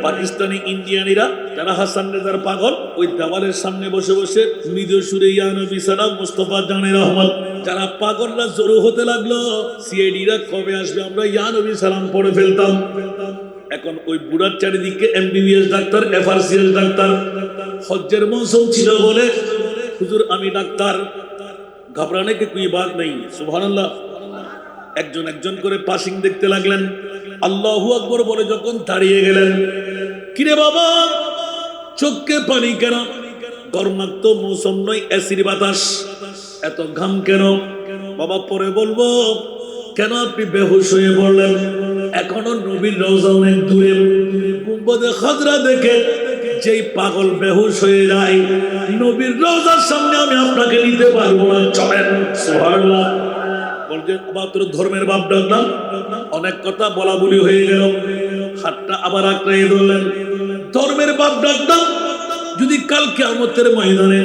পাকিস্তানি ইন্ডিয়ানিরা যারা হাসান রেজার পাগল, ওই দেওয়ালের সামনে বসে বসে মৃদু সুরে ইয়া নবী সালাম মুস্তাফা জানে রহমত, যারা পাগলরা জড়ো হতে লাগলো, সিআইডিরা কবে আসবে আমরা ইয়া নবী সালাম পড়ে ফেলতাম। এখন ওই বুড়ার চারিদিকে এমবিবিএস ডাক্তার, এফআরসিএস ডাক্তার, হজ্জের মৌসুম ছিল বলে হুজুর আমি ডাক্তার, ঘাবড়ানে কে কোই বাত নেই। সুবহানাল্লাহ। একজন একজন করে পাসিং দেখতে লাগলেন। আল্লাহু আকবার বলে যখন দাঁড়িয়ে গেলেন, কিরে বাবা চোখে পানি কেন? গরমাক্ত মৌসুম নয়, এসির বাতাস, এত ঘাম কেন? বাবা পরে বলবো। কেন আপনি বেহুশ হয়ে পড়লেন? এখনো নবীর রওজা অনেক দূরে, গুম্বদে খাজরা দেখে যেই পাগল বেহুশ হয়ে যায়, নবীর রওজার সামনে আমি আপনাকে নিতে পারবো না, চলেন। সুবহানাল্লাহ। বলছেন মাত্র ধর্মের বাপ ডাকলাম, অনেক কথা বলা বলি হয়ে গেল, হাতটা আবার আঁকড়াই ধরলেন। ধর্মের বাপ ডাকলাম, যদি কাল কিয়ামতের ময়দানে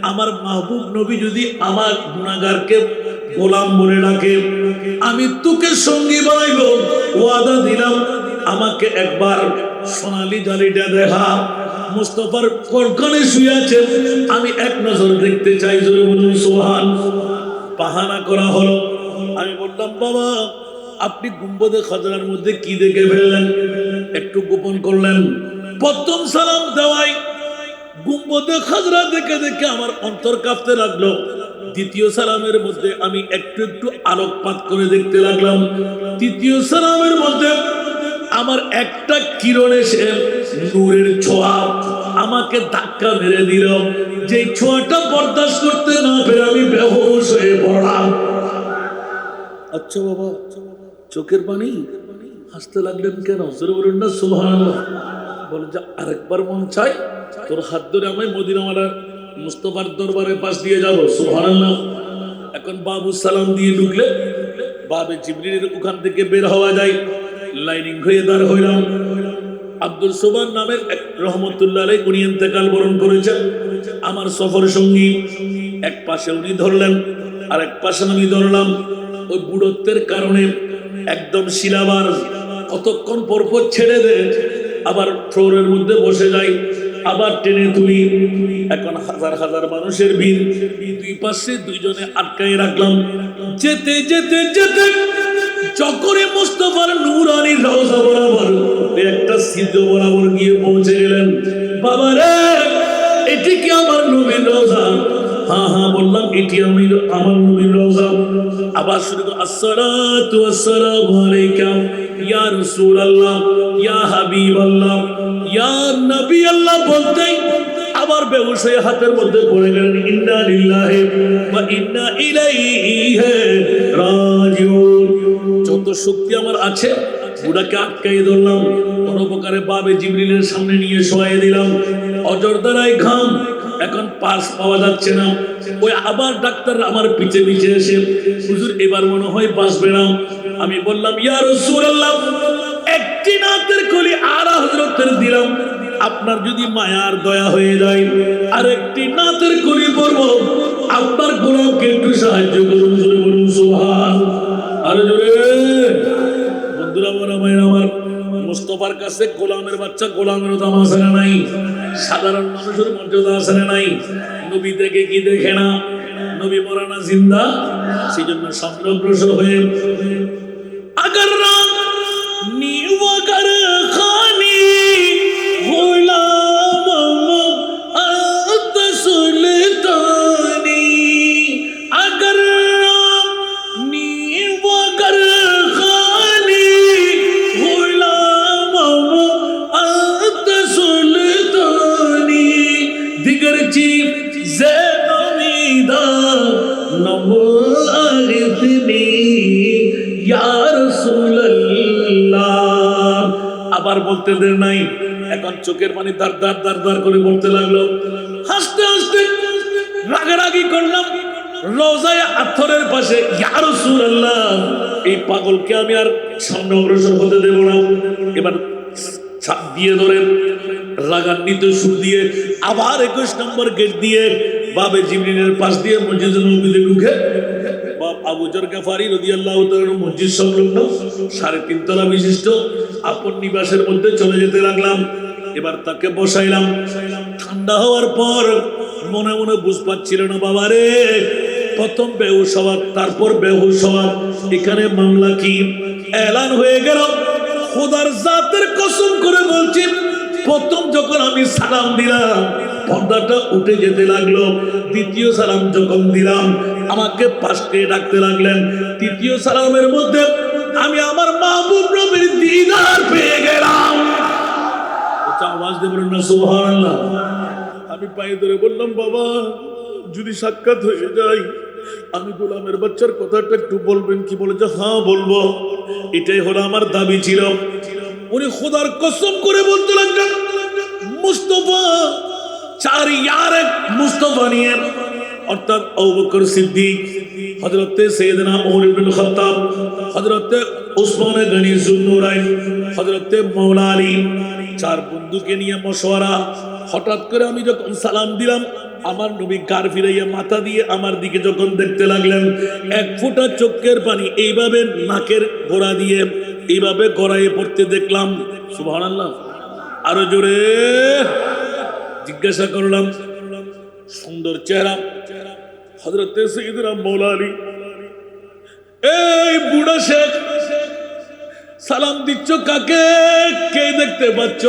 আমার মাহবুব নবী যদি আমার গুনাহগারকে গোলাম বলে ডাকে, আমি তোকে সঙ্গী বানাইব, ওয়াদা দিলাম আমাকে একবার সোনালী জালিটা দেখা, মুস্তাফার কোরখানে শুয়ে আছে, আমি এক নজর দেখতে চাই। জোরে বলুন সুবহান। বাহানা করা হলো। আমি বললাম বাবা আপনি গুম্বদে খাজরার মধ্যে কি দেখে ফেললেন? একটু গোপন করলেন। প্রথম সালাম দেওয়াই গুম্বদে খাজরা দেখে দেখে আমার অন্তর কাঁপতে লাগলো। দ্বিতীয় সালামের মধ্যে আমি একটু একটু আলোকপাত করে দেখতে লাগলাম। তৃতীয় সালামের মধ্যে আমার একটা কিরণ এসে নূরের ছোঁয়া আমাকে ধাক্কা মেরে দিল, যে ছোঁয়াটা বরদাস্ত করতে না পেরে আমি বেহুশ হয়ে পড়লাম। আচ্ছা বাবা চোখের পানি, হাসতে লাগলেন কেন? জোরে বলুন না সুবহানাল্লাহ। বলে যে আরেকবার মন চাই তোর হাত ধরে আমি মদিনাওয়ালার মুস্তাফার দরবারের পাশ দিয়ে যাব। সুবহানাল্লাহ। এখন বাবু সালাম দিয়ে ঢুকলে বাবে জিবরিলের ওখান থেকে বের হওয়া যায়, লাইনিং হয়ে দাঁড় হইলাম। আব্দুল সোবান নামের এক রহমতুল্লাহ আলাইহি উনি ইন্তেকাল বরণ করেছেন, আমার সফর সঙ্গী। এক পাশে উনি ধরলেন আর এক পাশে আমি ধরলাম। ওই বুড়ত্বের কারণে একদম শিলাবার কতক্ষণ পরপর ছেড়ে দেয়, আবার ফ্লোরের মধ্যে বসে যাই, আবার টেনে তুলি। এখন হাজার হাজার মানুষের ভিড়, দুই পাশে দুইজনে আটকাই রাখলাম। যেতে যেতে যেতে যখনই মুস্তাফার নূরানি রওজা বরাবর একটা সিদ্ধ বরাবর গিয়ে পৌঁছে গেলেন, বাবা রে এটি কি আমার নবীর রওজা? হ্যাঁ হ্যাঁ বললাম এটি আমি আমার নবীর রওজা। আবার শুরু করে আসসালাতু ওয়াসসালামু আলাইকা ইয়া রাসূলুল্লাহ ইয়া হাবিবাল্লাহ ইয়া নবী আল্লাহ বলতেই আবার বেহুশ হয়ে হাতের মধ্যে পড়ে গেলেন। ইন্না লিল্লাহি ওয়া ইন্না ইলাইহি রাজিউন। যত শক্তি আমার আছে বুড়াকে আটকাই ধরলাম, কোন প্রকারে বাবে জিবরিলের সামনে নিয়ে শোয়াই দিলাম। অজর দ্বারাই ঘাম, এখন পাস পাওয়া যাচ্ছে না। ওই আবার ডাক্তার আমার পিছে পিছে এসে হুজুর এবার মনে হয় বাঁচবে না। আমি বললাম ইয়া রাসূলুল্লাহ একটি নাতের কলি আর হযরতের দিলাম, আপনার যদি মায়ার দয়া হয়ে যায় আর একটি নাতের কলি পড়ব, আপনার গোলামকে একটু সাহায্য করুন। জোরে বলুন সুবহান। আর জোরে বন্ধুরা আমার মুস্তাফার কাছে গোলামের বাচ্চা গোলামের দাম আছে না নাই? সাধারণ মানুষের মর্যাদা আছে না নাই? নবী থেকে কি দেখে না? নবী মরা না জিন্দা? সেই জন্য সম্প্রসার হয়ে আগার নিওয়াগার খানি গোলাম আত সুলতানি আগার নিওয়াগার খানি গোলাম আত সুলতানি দিগরচি জেনমিদা নমো আরিফনি ইয়া রাসূলুল্লাহ। আবার বলতে দেন নাই, এখন চোখের পানি দার দার দার দার করে বলতে লাগলো। হাসতে হাসতে রাগারাগি করলাম। রওজায়ে আতরের পাশে ইয়া রাসূলুল্লাহ, এই পাগলকে আমি আর সামনে অগ্রসর হতে দেব না। এবার ছাপ দিয়ে ধরে রাগান্বিত সুর দিয়ে আবার 21 নম্বর গেট দিয়ে বাবে জিবরিলের পাশ দিয়ে মসজিদে নববীতে ঢুকে বাপ আবু যর গফারি রাদিয়াল্লাহু তাআলা মসজিদ সংলগ্ন 3.5 তলা বিশিষ্ট আপন নিবাসের মধ্যে চলে যেতে লাগলাম। এবার তাকে বসাইলাম। ঠান্ডা হওয়ার পর মনে মনে বুঝ পাচ্ছিল না বাবা রে, প্রথম বেহুশ হওয়া, তারপর বেহুশ হওয়া, এখানে মামলা কি? এলান হয়ে গেল। খোদার জাতের কসম করে বলছি, প্রথম যখন আমি সালাম দিলাম পর্দাটা উঠে যেতে লাগলো। দ্বিতীয় সালাম যখন দিলাম আমাকে পাশে ডাকতে লাগলেন। তৃতীয় সালামের মধ্যে আমি আমার মাহবুব নবীর দিদার পেয়ে গেলাম। আওয়াজ দিয়ে বলুন না সুবহানাল্লাহ। আমি পায়ে ধরে বললাম, বাবা যদি সাক্ষাৎ হয়ে যায় আমি গোলামের বাচ্চার কথাটা একটু বলবেন কি? বলে যে হ্যাঁ বলবো। এটাই হলো আমার দাবি ছিল। উনি খোদার কসম করে বলতে লাগলেন, মুস্তাফা 4 ইয়ার মুস্তাফা নিয়ে, অর্থাৎ আবু বকর সিদ্দিক, হযরতে সাইয়েদনা ওমর ইবনে খাত্তাব, হযরতে উসমান গনি যুন্নুরাইন, হযরতে মাওলা আলী, 4 বন্ধুকে নিয়ে মশওয়ারা। হঠাৎ করে আমি যখন সালাম দিলাম আমার নবী গার ফিরাইয়া মাথা দিয়ে আমার দিকে যখন দেখতে লাগলেন, 1 ফোঁটা চোখের পানি এইভাবে নাকের গোড়া দিয়ে এইভাবে গড়াইয়ে পড়তে দেখলাম। সুবহানাল্লাহ। আরো জোরে জিজ্ঞাসা করলাম। সুন্দর চেহারা, হযরতে সাইয়েদনা মাওলা আলী। এই বুড়া শেখ, সালাম দিচ্ছ কাকে? কে দেখতে পাচ্ছ?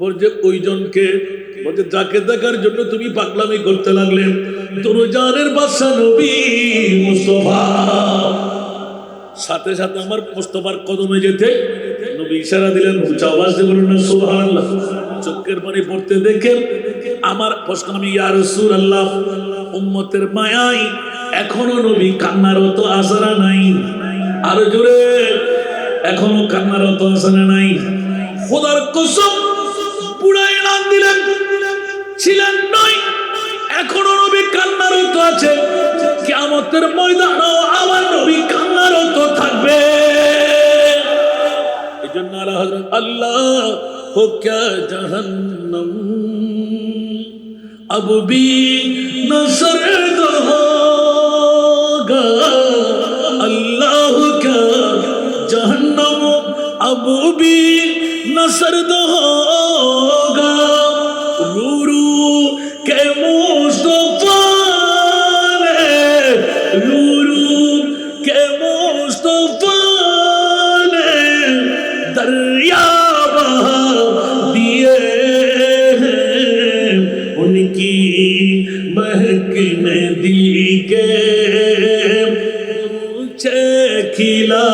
বলছে ওইজনকে। বলছে যাকে দেখার জন্য তুমি পাগলামি করতে লাগলে? দরজানের বাদশা নবী মুস্তাফা। সাথে সাথে আমার মুস্তাফার কদমে যেতে নবী ইশারা দিলেন। উঁচা আওয়াজ দিয়ে বলুন না সুবহানাল্লাহ। চোখের পানি পড়তে দেখে আমার প্রশ্ন, আমি ইয়া রাসূলুল্লাহ, উম্মতের মায়ায় এখনো নবী কান্নারত আছে না নাই? আরো জোরে, এখনো কান্নারত আছে না নাই? খোদার কসম পুরাই নাম দিলেন, ছিলেন নয়, এখনো নবী কান্নারত আছে। কিয়ামতের ময়দানেও আমার নবী কান্নারত থাকবে। এজন্য আলা হযরত আল্লাহ হো ক্যা জাহান্নাম अब भी न सर्द होगा, अल्लाह का जहन्नम अब भी न सर्द होगा। रू रू के मुस्तफा ने, रू रू के मुस्तफा ने दरिया बहा दिए, उनकी महकने दिल के ऊंचे खिला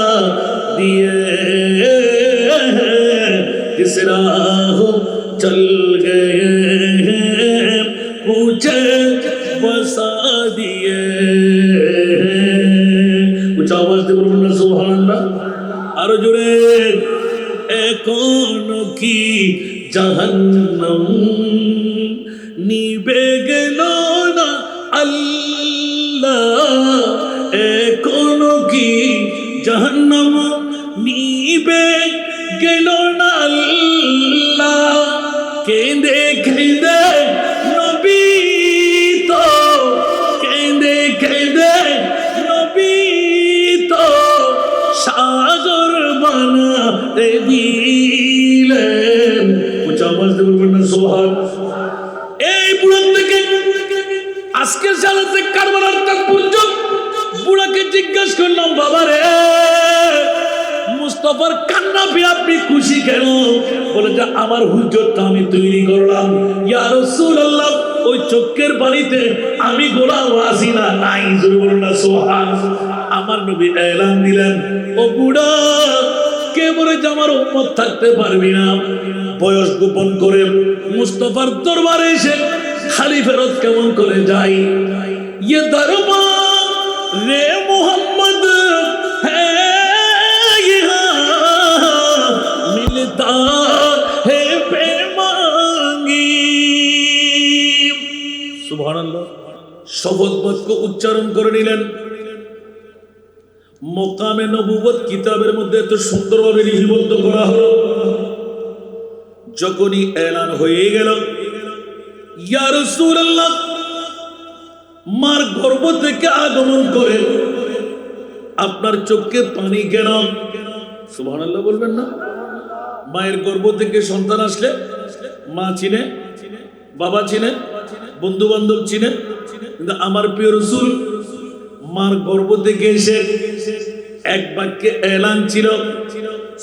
दिए, किस राह चल गए पूछे बसा दिए। कुछ आवाज दे बोलो ना सुभान अल्लाह। आरो जुड़े ए कौन की जहन्नम নিবে গেল না আল্লাহ, এখনো কি জাহান্নাম নিবে গেল না আল্লাহ। কেঁদে কেঁদে নবী তো, কেঁদে কেঁদে নবী তো সাগর বানাতে দিলেন। উচ্চ আওয়াজ দিয়ে বলবেন না সুবহান। এই বুড়ার থেকে আজকের সালাতে কারবালার তাৎপর্য, বুড়াকে জিজ্ঞাসা করলাম, বাবা রে মুস্তাফার কান্না পেয়ে আপনি খুশি কেন? বলে যে আমার হুজ্জতটা আমি তৈরি করলাম। ইয়া রাসূলুল্লাহ, ওই চোখের পানিতে আমি গোলাম আছি না নাই? জোরে বলুন না সুবহান। আমার নবী এলান দিলেন, ও বুড়া, কে বলে যে আমার উম্মত থাকতে পারবি না? বয়স গোপন করে মুস্তাফার দরবারে এসে খালি ফেরত কেমন করে যাই? ये दरबार रे मोहम्मद है यहाँ मिलता है बेमांगी। सुभानाल्लाह। শপথ বাক্য উচ্চারণ করে নিলেন। মকামে নবুয়ত কিতাবের মধ্যে এত সুন্দরভাবে লিপিবদ্ধ করা হলো। যখনই এলান হয়ে গেল, ইয়া রাসূলুল্লাহ মার গর্ভ থেকে আগমন করে আপনার চোখে পানি কেন? সুবহানাল্লাহ বলবেন না? মায়ের গর্ভ থেকে সন্তান আসলে মা চিনে, বাবা চিনে, বন্ধু বান্ধব চিনে, কিন্তু আমার প্রিয় রাসূল মার গর্ভ থেকে এসে এক বাক্যে এলান ছিল,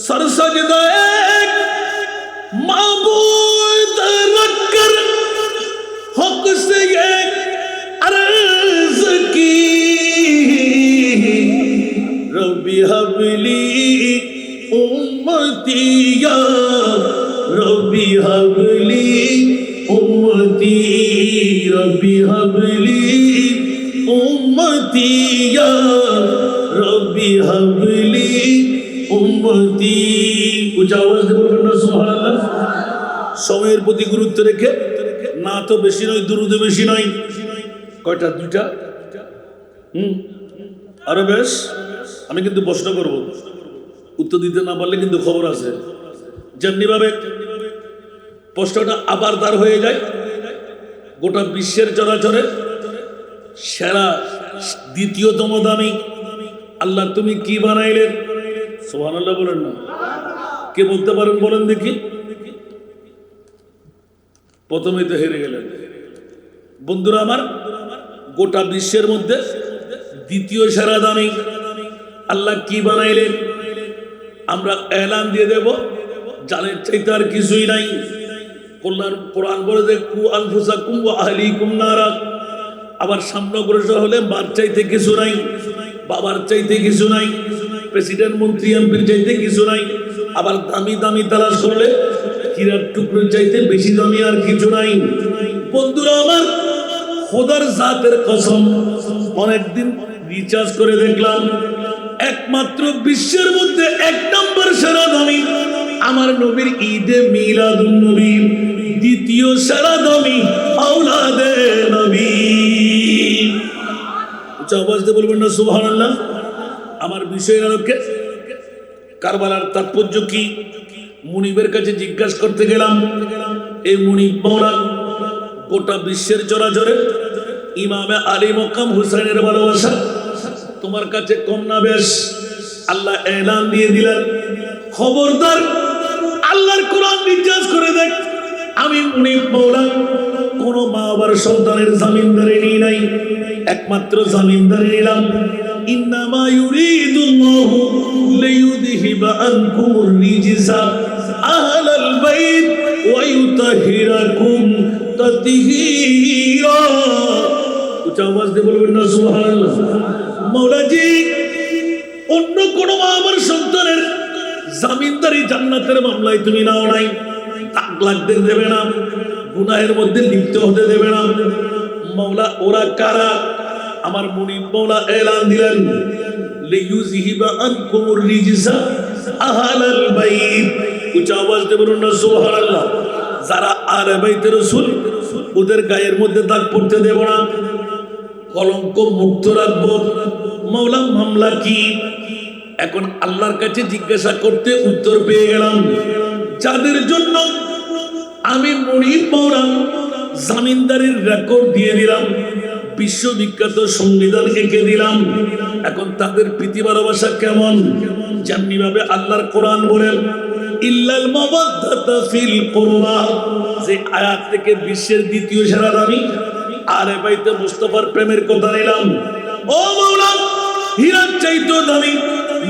সরসজদায়ে মাবুদ রক্কর হক সে अर्ज की रब्बी हबली उम्मतिया रब्बी हबली उम्मती रब्बी हबली उम्मतिया रब्बी हबली उम्मती। উচ্চ আওয়াজ দিয়ে বলবেন না সুবহানাল্লাহ। সময়ের প্রতি গুরুত্ব রেখে, না তো বেশি নয়, দুরুদে বেশি নয়, কয়টা? দুইটা। আরো বেশ। আমি কিন্তু প্রশ্ন করব, উত্তর দিতে না পারলে কিন্তু খবর আছে। যেমনি ভাবে প্রশ্নটা আবার দাঁড় হয়ে যায়, গোটা বিশ্বের চরাচরে সেরা দ্বিতীয়তম দামি আল্লাহ তুমি কি বানাইলেন? সুবহানাল্লাহ বলেন না? কে বলতে পারেন বলেন দেখি? প্রথমেই তো হেরে গেলেন। বন্ধুরা আমার, গোটা বিশ্বের মধ্যে দ্বিতীয় সেরা দামি আল্লাহ কি বানাইলেন? আমরা এলান দিয়ে দেব, জানের চাইতে আর কিছুই নাই। কল্যাণ কোরআন বলে যে কু আনফুসাকুম ওয়া আহলিকুম নারা। আবার সামনে অগ্রসর হলে মার চাইতে কিছু নাই, বাবার চাইতে কিছু নাই, প্রেসিডেন্ট মন্ত্রী এমপির চাইতে কিছু নাই। আবার দামি দামি তালাশ করলে হীরার টুকরোর চাইতে বেশি দামি আর কিছু নাই। বন্ধুরা আমার, খোদার জাতের কসম, অনেকদিন রিচার্জ করে দেখলাম, একমাত্র বিশ্বের মধ্যে এক নম্বর সেরা দামি আমার নবীর ঈদে মিলাদুন নবী, দ্বিতীয় সেরা দামি আওলাদে নবী। উচ্চ আওয়াজ দিয়ে বলবেন না সুবহানাল্লাহ? আমার বিষয়ের আলোকে কারবালার তাৎপর্য কি মুনিবের কাছে জিজ্ঞাসা করতে গেলাম। এই মুনিব মাওলা গোটা বিশ্বের চরাচরে ইমামে আলী মকাম হুসাইনের ভালোবাসা তোমার কাছে কম না বেশ? আল্লাহ এলান দিয়ে দিলেন, খবরদার আল্লাহর কোরআন নির্যাস করে দেখ, আমি মুনিব মাওলা কোন মা বাবার সন্তানের জামিনদারি নিই নাই, একমাত্র জামিনদারি নিলাম ইন্নামা ইউরিদুল্লাহু লিইউযহিবা আনকুমুর রিজসা আহলাল বাইত ওয়া ইউতাহিরাকুম তাতহীরা। উচ্চ আওয়াজ দিয়ে বলবেন না সুবহানাল্লাহ? মাওলাজি, অন্য কোন মা আমার সন্তানের জামিনদারি জান্নাতের মামলায় তুমি নাও নাই, তাক লাগতে দেবে না, গুনাহের মধ্যে লিপ্ত হতে দেবে না। মাওলা ওরা কারা? আমার মুনিব মাওলা এলান দিলেন, লিইউযহিবা আনকুমুর রিজসা আহলাল বাইত। উচ্চ আওয়াজ দিয়ে বলুন না সুবহানাল্লাহ? যারা আহলে বাইতে রাসূল, ওদের গায়ের মধ্যে দাগ পড়তে দেব না, কলঙ্ক মুক্ত রাখবো। মাওলা মামলা কি? এখন আল্লাহর কাছে জিজ্ঞাসা করতে উত্তর পেয়ে গেলাম, যাদের জন্য আমি মুনিব মাওলা জামিনদারির রেকর্ড দিয়ে দিলাম, বিশ্ববিখ্যাত সংবিধান এঁকে দিলাম, এখন তাদের প্রীতি ভালোবাসা কেমন? যেমনি ভাবে আল্লাহর কোরআন বলেন ইল্লাল মাওয়াদ্দাতা ফিল কুরবা, যে আয়াত থেকে বিশ্বের দ্বিতীয় সেরা দামি আহলে বাইতে মুস্তাফার প্রেমের কথা নিলাম। ও মাওলা, হীরার চাইতেও দামি,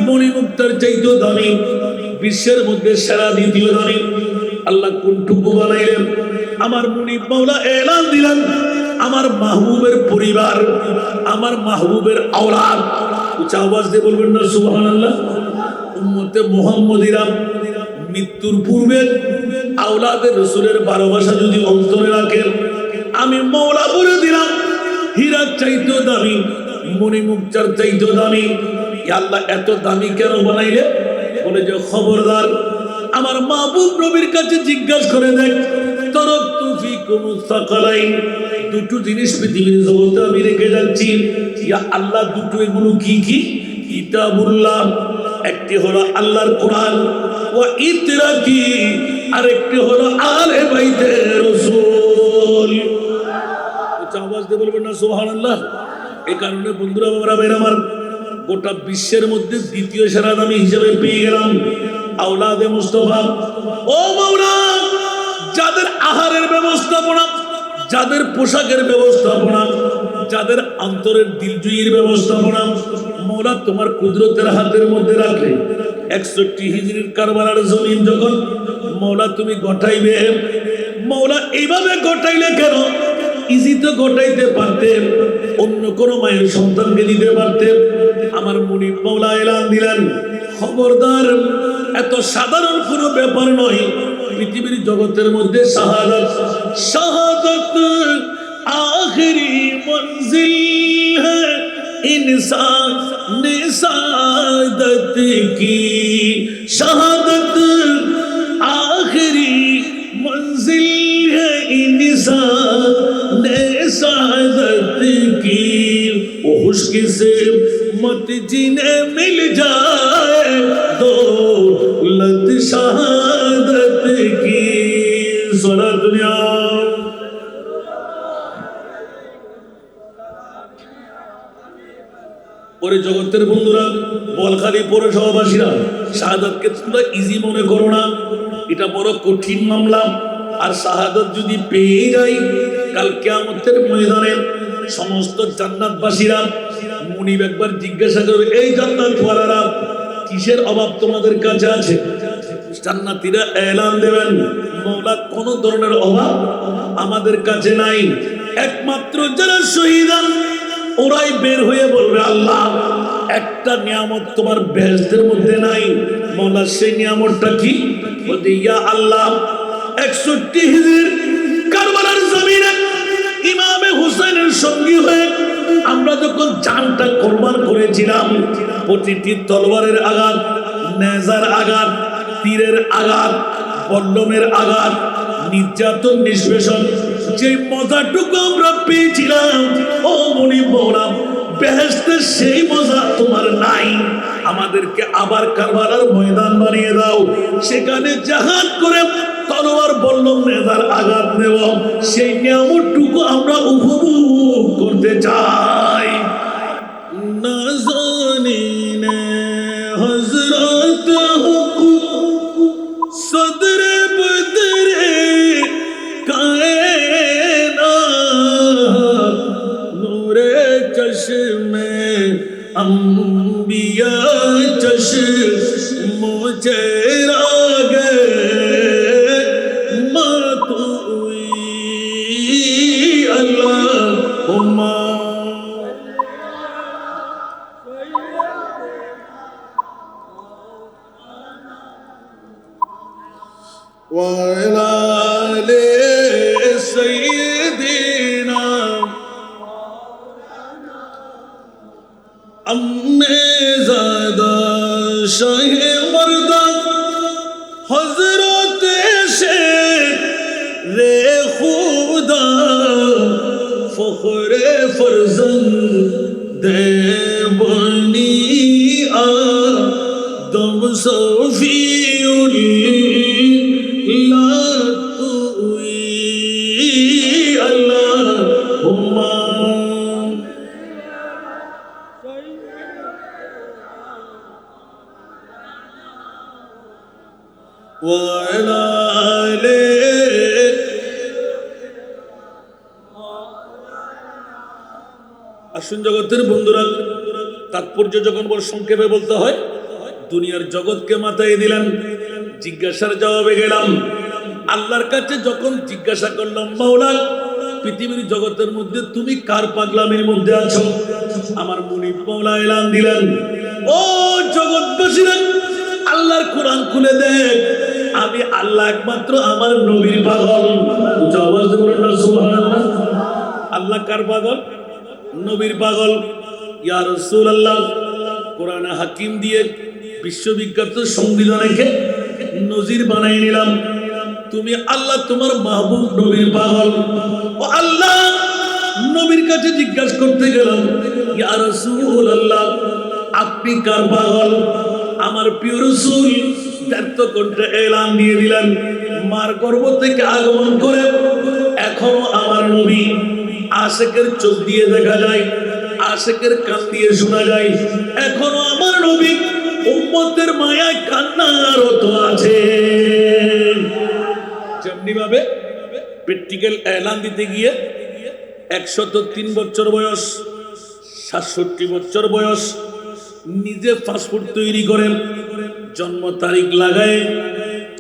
মণিমুক্তার চাইতেও দামি, বিশ্বের মধ্যে সেরা দ্বিতীয় দামি আল্লাহ কোনটুকু বানাইলেন? আমার মুনিব মাওলা এলান দিলেন, আমার মাহবুবের পরিবার, আমার মাহবুবের আওলাদ। উচ্চ আওয়াজ দিয়ে বলবেন না সুবহানাল্লাহ? উম্মতে মুহাম্মদীরা মৃত্যুর পূর্বে আওলাদের রাসূলের ভালোবাসা যদি অন্তরে রাখেন, আমি মাওলা বলে দিলাম হীরার চাইতেও দামি, মণিমুক্তার চাইতেও দামি। আল্লাহ এত দামি কেন বানাইলে? বলে যে খবরদার, আমার মাহবুব নবীর কাছে জিজ্ঞাসা করে দেখ, তারাকতু ফীকুম সাকালাইন, দুটো জিনিস পৃথিবীর জগতে আমি রেখে যাচ্ছি। ইয়া আল্লাহ, দুটো এগুলো কি কি? কিতাবুল্লাহ, একটি হলো আল্লাহর কোরআন, ওয়া ইতরাকি, আরেকটি হলো আহলে বাইতে রাসূল। উচ্চ আওয়াজ দিয়ে বলবেন না সুবহানাল্লাহ। এই কারণে বন্ধুরা বাবারা ভাইরা আমার, গোটা বিশ্বের মধ্যে দ্বিতীয় সেরা দামি হিসেবে পেয়ে গেলাম আওলাদে মুস্তাফা। ও মাওলা, যাদের আহারের ব্যবস্থাপনা, যাদের পোশাকের ব্যবস্থাপনা, যাদের অন্তরের দিলজুইয়ের ব্যবস্থাপনা মওলা তোমার কুদরতের হাতের মধ্যে রাখলে 61 হিজরির কারবালার জমিন যখন মওলা তুমি গঠাইবে, মওলা এইভাবে গঠাইলে কেন? ইজি তো গঠাইতে পারতে, অন্য কোনো মায়ের সন্তানকে দিতে পারতে। আমার মুনিব মওলা এলান দিলেন, খবরদার, এত সাধারণ কোনো ব্যাপার নয়। পৃথিবীর জগতের মধ্যে শাহাদাত, শাহাদাত आखिरी मंजिल है इंसान ने सादत की, शहादत आखिरी मंजिल है इंसान ने सादत की, वो खुश्क से मत जिन्हें मिल जाए दौलत शहादत की। सारा दुनिया ওরে জগতের বন্ধুরা, বলখালী পৌরসভাবাসীরা, শাহাদাতকে তোমরা ইজি মনে করো না, এটা বড় কঠিন মামলা। আর শাহাদাত যদি পেয়ে যাই, কাল কিয়ামতের ময়দানে সমস্ত জান্নাতবাসীরা মুনিব একবার জিজ্ঞাসা করবে, এই জান্নাতওয়ালারা কিসের অভাব তোমাদের কাছে আছে? জান্নাতীরা এলান দেবেন, মওলা কোনো ধরনের অভাব আমাদের কাছে নাই। একমাত্র যারা শহীদান ওরাই বের হয়ে বলবে, আল্লাহ একটা নিয়ামত তোমার বেহেশতের মধ্যে নাই। মওলা সেই নিয়ামতটা কি? বলতে, ইয়া আল্লাহ, 61 হিজরির কারবালার জমিনে ইমামে হুসাইনের সঙ্গী হয়ে আমরা যখন জানটা কুরবান করেছিলাম, প্রতিটি তলোয়ারের আঘাত, নেজার আঘাত, তীরের আঘাত, বল্লমের আঘাত, নির্যাতন, নিষ্পেষণ, যে মজাটুকু আমরা পেয়েছিলাম, ও মুনিব মওলা, বেহেশতের সেই মজা তোমার নাই। আমাদেরকে আবার কারবালার ময়দান বানিয়ে দাও, সেখানে জাহাদ করে তলোয়ার, বল্লম, নেজার আঘাত নেব, সেই নিয়ামতটুকু আমরা উপভোগ করতে চাই। না জানি না হযরত সদরে বদরে কায়নাত, নূরে চশমে अंबिया चश्मो चेरागे मातुई अल्लाहुम्मा। वाले सैयदीना अम्मे ज़ादा शाह मर्दा हज़रत शेरे खुदा फ़ख्र फ़र्ज़ंदे बनी आदम सफ़ीउल्लाह तुई अल्लाहुम्मा। আসুন জগতের বন্ধুরা, তাৎপর্য যখন বড় সংক্ষেপে বলতে হয়, দুনিয়ার জগৎকে মাথায় দিলেন, জিজ্ঞাসার জবাবে গেলাম আল্লাহর কাছে। যখন জিজ্ঞাসা করলাম, মাওলা পৃথিবীর জগতের মধ্যে তুমি কার পাগলামির মধ্যে আছো? আমার মুনিব মাওলা এলান দিলেন, ও জগৎবাসীরা, আল্লাহর কোরআন খুলে দেখ, আমি আল্লাহ একমাত্র আমার নবীর পাগল। সুবহানাল্লাহ। আল্লাহ কার পাগল? নবীর পাগল। ইয়া রাসূলুল্লাহ, কোরআনে হাকিম দিয়ে বিশ্ববিখ্যাত সংবিধানকে নজির বানাই নিলাম, তুমি আল্লাহ তোমার মাহবুব নবীর পাগল। ও আল্লাহ, নবীর কাছে জিজ্ঞাসা করতে গেলাম, ইয়া রাসূলুল্লাহ, আপনি কার পাগল? আমার প্রিয় রাসূল ব্যর্থ কণ্ঠে এলান দিয়ে দিলেন, মার গর্ভ থেকে আগমন করে এখনো আমার নবী আশেকের চোখ দিয়ে দেখা যায়, আশেকের কান দিয়ে শোনা যায়। এখনো আমার নবী উম্মতের মায়ায় কান্নারত আছে। যেমনি ভাবে প্র্যাকটিক্যাল এলান দিতে গিয়ে 103 বছর বয়স, 67 বছর বয়স, নিজে পাসপোর্ট তৈরি করেন, জন্ম তারিখ লাগায়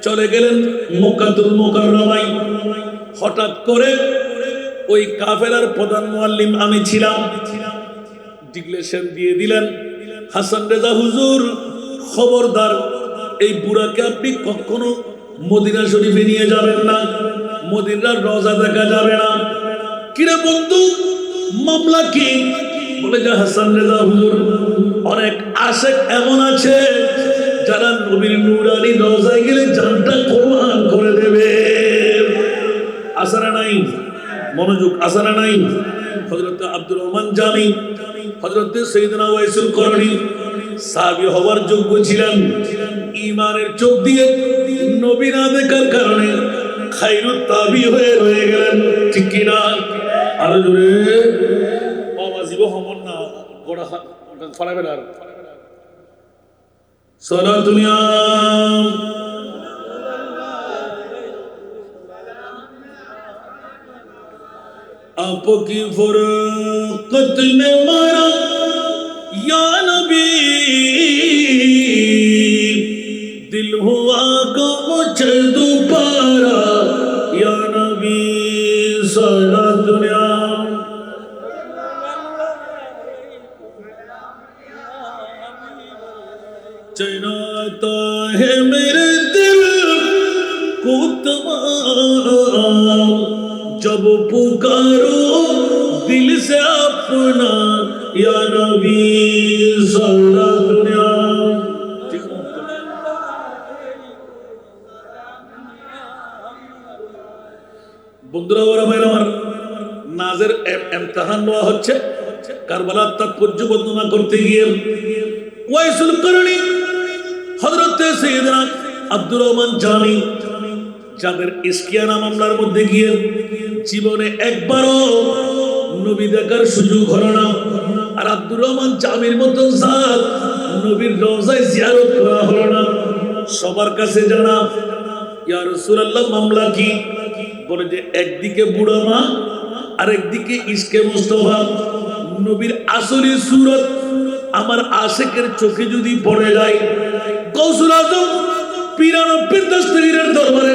চলে গেলেন মক্কাতুল মুকাররমায়। হঠাৎ করে ওই কাফেলার প্রধান মুআল্লিম আমি ছিলাম, ডিক্লেরেশন দিয়ে দিলেন, হাসান রেজা হুজুর খবরদার, এই বুড়াকে আপনি কখনো মদিনা শরীফে নিয়ে যাবেন না, মদিনার রওজা দেখা যাবে না। কিরে বন্ধু, মামলা কি? বলে যে হাসান রেজা হুজুর, অনেক আশেক এমন আছে যারা নবীর নূরানি রওজায় গেলে জানটা কোরবান করে দেবে। আসারা নাই, মনোযোগ, আসারা নাই। হযরত আব্দুর রহমান জামি, হযরত সাইয়েদনা ওয়াইসুল করণী সাহাবী হওয়ার যোগ্য ছিলেন। ঈমানের চোখ দিয়ে নবী না দেখার কারণে খায়রুত তাবি হয়ে রয়ে গেলেন, ঠিক কি না? আরো জোরে বাবাজিব হমন না গোড়া ফলাবে না। সালাতুনিয়া आपकी फरकत ने मारा या नबी, दिल हुआ गम चल दोबारा या नबी। सारा दुनिया चनाता है मेरे दिल को तमाम, जब पुकारो दिल से अपना या नबी। सारा दुनिया বন্ধুরা, ওরা ভাইরা আমার, নাজের ইমতিহান নেওয়া হচ্ছে। কারবালার তাৎপর্য বর্ণনা করতে গিয়ে ওয়াইসুল করণী, হযরত সাইয়েদনা আব্দুর রহমান জামি, যাদের ইসকিয়ানা মামলার মধ্যে গিয়ে জীবনে একবারও নবী দেখার সুযোগ হলো না, আর আব্দুর রহমান জামির মতো জাত নবীর রওজায় জিয়ারত করা হলো না। সবার কাছে জানা, ইয়া রাসূলুল্লাহ মামলা কি? বলে যে একদিকে বুড়া মা, আর একদিকে ইশকে মুস্তাফা। নবীর আসলি সুরত আমার আশেকের চোখে যদি পড়ে যায়, গৌসুল আজম পীরানব্বীর দস্তগীরের দরবারে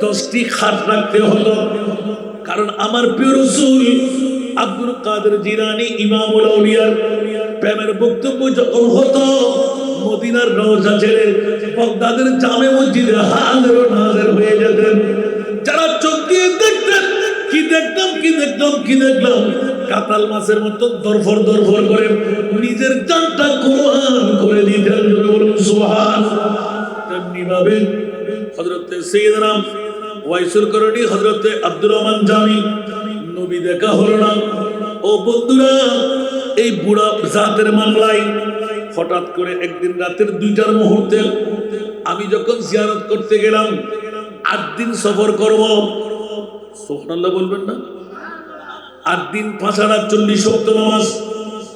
10টি খাট রাখতে হতো, কারণ আমার প্রিয় রাসূল আব্দুল কাদের জিলানী ইমামুল আউলিয়ার প্রেমের বক্তব্য যখন হতো, মদিনার রওজা ছেড়ে বাগদাদের জামে মসজিদে হাজির ও নাজির হয়ে যেতেন। যারা চোখ দিয়ে দেখতেন, কি দেখলাম, কি দেখলাম, কি দেখলাম, কাতাল মাছের মতো দরফর দরফর করে নিজের জানটা কোরবান করে দিতেন। বলুন সুবহানাল্লাহ। তেমনি ভাবে হযরত সাইয়েদনা ওয়াইসুল করণী, হযরত আব্দুর রহমান জামি, নবী দেখা হলো না। ও বন্ধুরা, এই বুড়া জাতের মামলায় হঠাৎ করে একদিন রাতের 2টার মুহূর্তে আমি যখন জিয়ারত করতে গেলাম, 8 দিন সফর করব, সুবহানাল্লাহ বলবেন না? 8 দিন 540 ওয়াক্ত নামাজ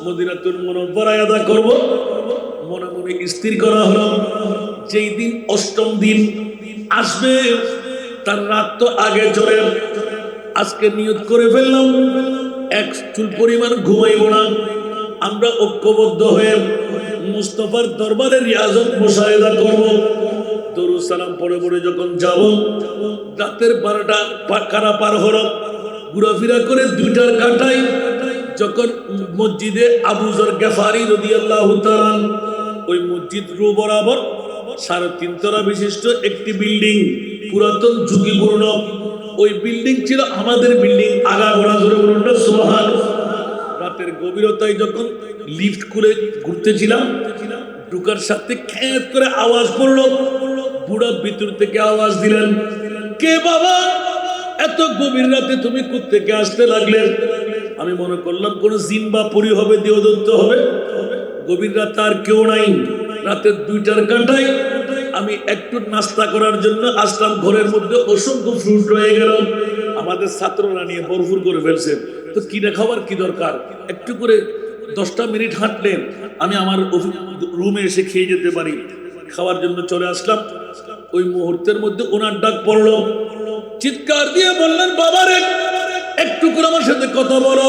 মদিনাতুল মুনাওয়ারায় আদা করব, মনে মনে স্থির করা হলো। যেই দিন 8ম দিন আসবে, তার রাত তো আগে চলে, আজকে নিয়ত করে ফেললাম এক চুল পরিমাণ ঘুমাইব না। আমরা ঐক্যবদ্ধ হয়ে মুস্তাফার দরবারে রিয়াজত মুশাহিদা করব। দরুদ সালাম পড়ে পড়ে যখন যাব, রাতের 12টা কারা পার হলো, ঘোরাফেরা করে 2টার কাটাই যখন মসজিদে আবু যর গেফারি রাদিয়াল্লাহু তাআলা, ওই মসজিদ রো বরাবর 3.5 তলা বিশিষ্ট একটি বিল্ডিং, পুরাতন ঝুঁকিপূর্ণ ওই বিল্ডিং ছিল আমাদের বিল্ডিং। আগাগোড়া জোরে বলুন না সুবহানাল্লাহ। রাতের গভীরতায় যখন লিফট খুলে ঘুরতেছিলাম, ঢুকার সাথে খ্যাত করে আওয়াজ পড়লো। বুড়া ভিতর থেকে আওয়াজ দিলেন, কে বাবা, এত গভীর রাতে তুমি কোত্থেকে আসতে লাগলে? আমি মনে করলাম কোন জিন বা পরি হবে, দেহদত্ত হবে। গভীর রাতে আর কেউ নাই, রাতের 2টার কাঁটায় আমি একটু নাস্তা করার জন্য আসলাম। ঘরের মধ্যে অসংখ্য ফ্রুট রয়ে গেল, আমাদের ছাত্ররা নিয়ে ভরপুর করে ফেলছে। তো কিনে খাওয়ার কি দরকার, একটু করে 10টা মিনিট হাঁটলেন, আমি আমার রুমে এসে খেয়ে যেতে পারি। খাওয়ার জন্য চলে আসলাম, ওই মুহূর্তের মধ্যে ওনার ডাক পড়লো, চিৎকার দিয়ে বললেন, বাবারে একটু করে আমার সাথে কথা বলো।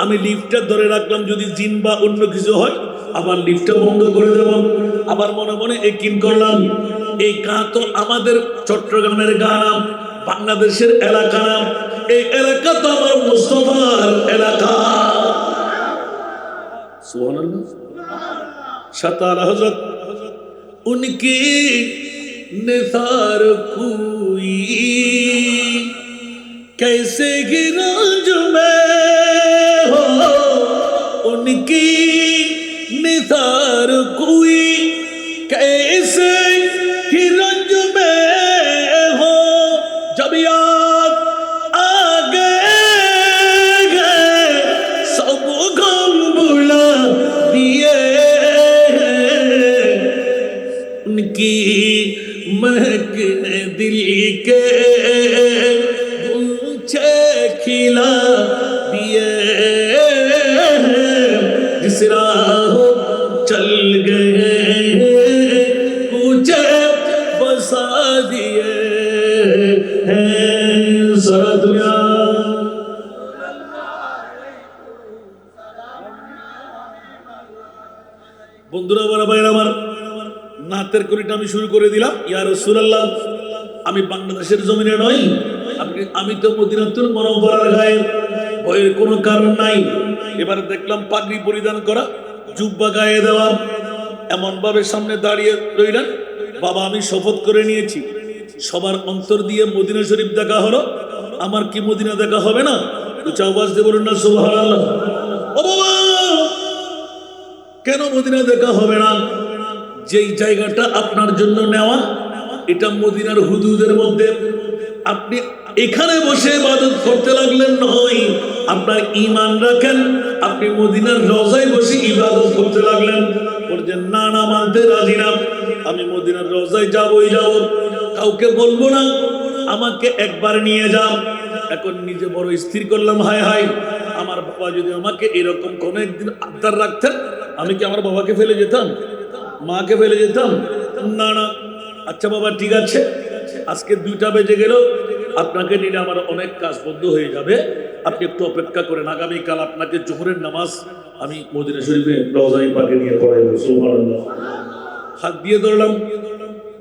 আমি লিফটটা ধরে রাখলাম, যদি জিন বা অন্য কিছু হয় আবার লিফটটা বন্ধ করে দেব। আবার মনে মনে একিন করলাম, এই গাঁ তো আমাদের চট্টগ্রামের গাঁ না, বাংলাদেশের এলাকা না, এই এলাকা তো আমার মুস্তফার এলাকা। সুবহানাল্লাহ। সাতারা হযরত উনকি निसार कोई कैसे गिरंज में हो, उनकी निसार कोई कैसे गिरंज में हो, जब याद आ गए सब गम भुला दिए, उनकी महकने दिल के गुंचे खिला दिए, जिस राह चल गए मुझे बसा दिए हैं सारा दुनिया। বন্ধুরা, বড় ভাইরা আমার, নাতের করিটা আমি শুরু করে দিলাম। ইয়া রাসূলুল্লাহ, আমি বাংলাদেশের জমিনে নই, আমি তো মদিনাতুল মুনাওয়ারার গায়ে, ভয়ের কোনো কারণ নাই। এবার দেখলাম পাগড়ি পরিধান করা, জুব্বা গায়ে দেওয়া, এমন ভাবে সামনে দাঁড়িয়ে রইলেন। বাবা, আমি শপথ করে নিয়েছি, সবার অন্তর দিয়ে মদিনা শরীফ দেখা হলো, আমার কি মদিনা দেখা হবে না? উচ্চ আওয়াজ দিয়ে বলুন না সুবহানাল্লাহ। ও বাবা, কেন মদিনা দেখা হবে না? যেই জায়গাটা আপনার জন্য নেওয়া, এটা মদিনার হুদুদের মধ্যে, আপনি এখানে বসে ইবাদত করতে লাগলেন নয়, আপনার ঈমান রাখেন, আপনি মদিনার রওজায় বসে ইবাদত করতে লাগলেন। বলছেন না না, মানতে রাজি না, আমি মদিনার রওজায় যাবই যাব, কাউকে বলবো না, আমাকে একবার নিয়ে যাও। এখন নিজে বড় স্থির করলাম, হায় হায়, আমার বাবা যদি আমাকে এরকম কোনো একদিন আবদার রাখতেন, আমি কি আমার বাবাকে ফেলে যেতাম, মাকে ফেলে যেতাম? না না। আচ্ছা বাবা, ঠিক আছে, আজকে 2টা বেজে গেল, আপনাকে নিলে আমার অনেক কাজ বন্ধ হয়ে যাবে, আপনি একটু অপেক্ষা করেন, আগামীকাল আপনাকে জোহরের নামাজ আমি মদিনা শরীফে রওজায়ে পাকে নিয়ে পড়াইব। সুবহানাল্লাহ। হাত দিয়ে ধরলাম,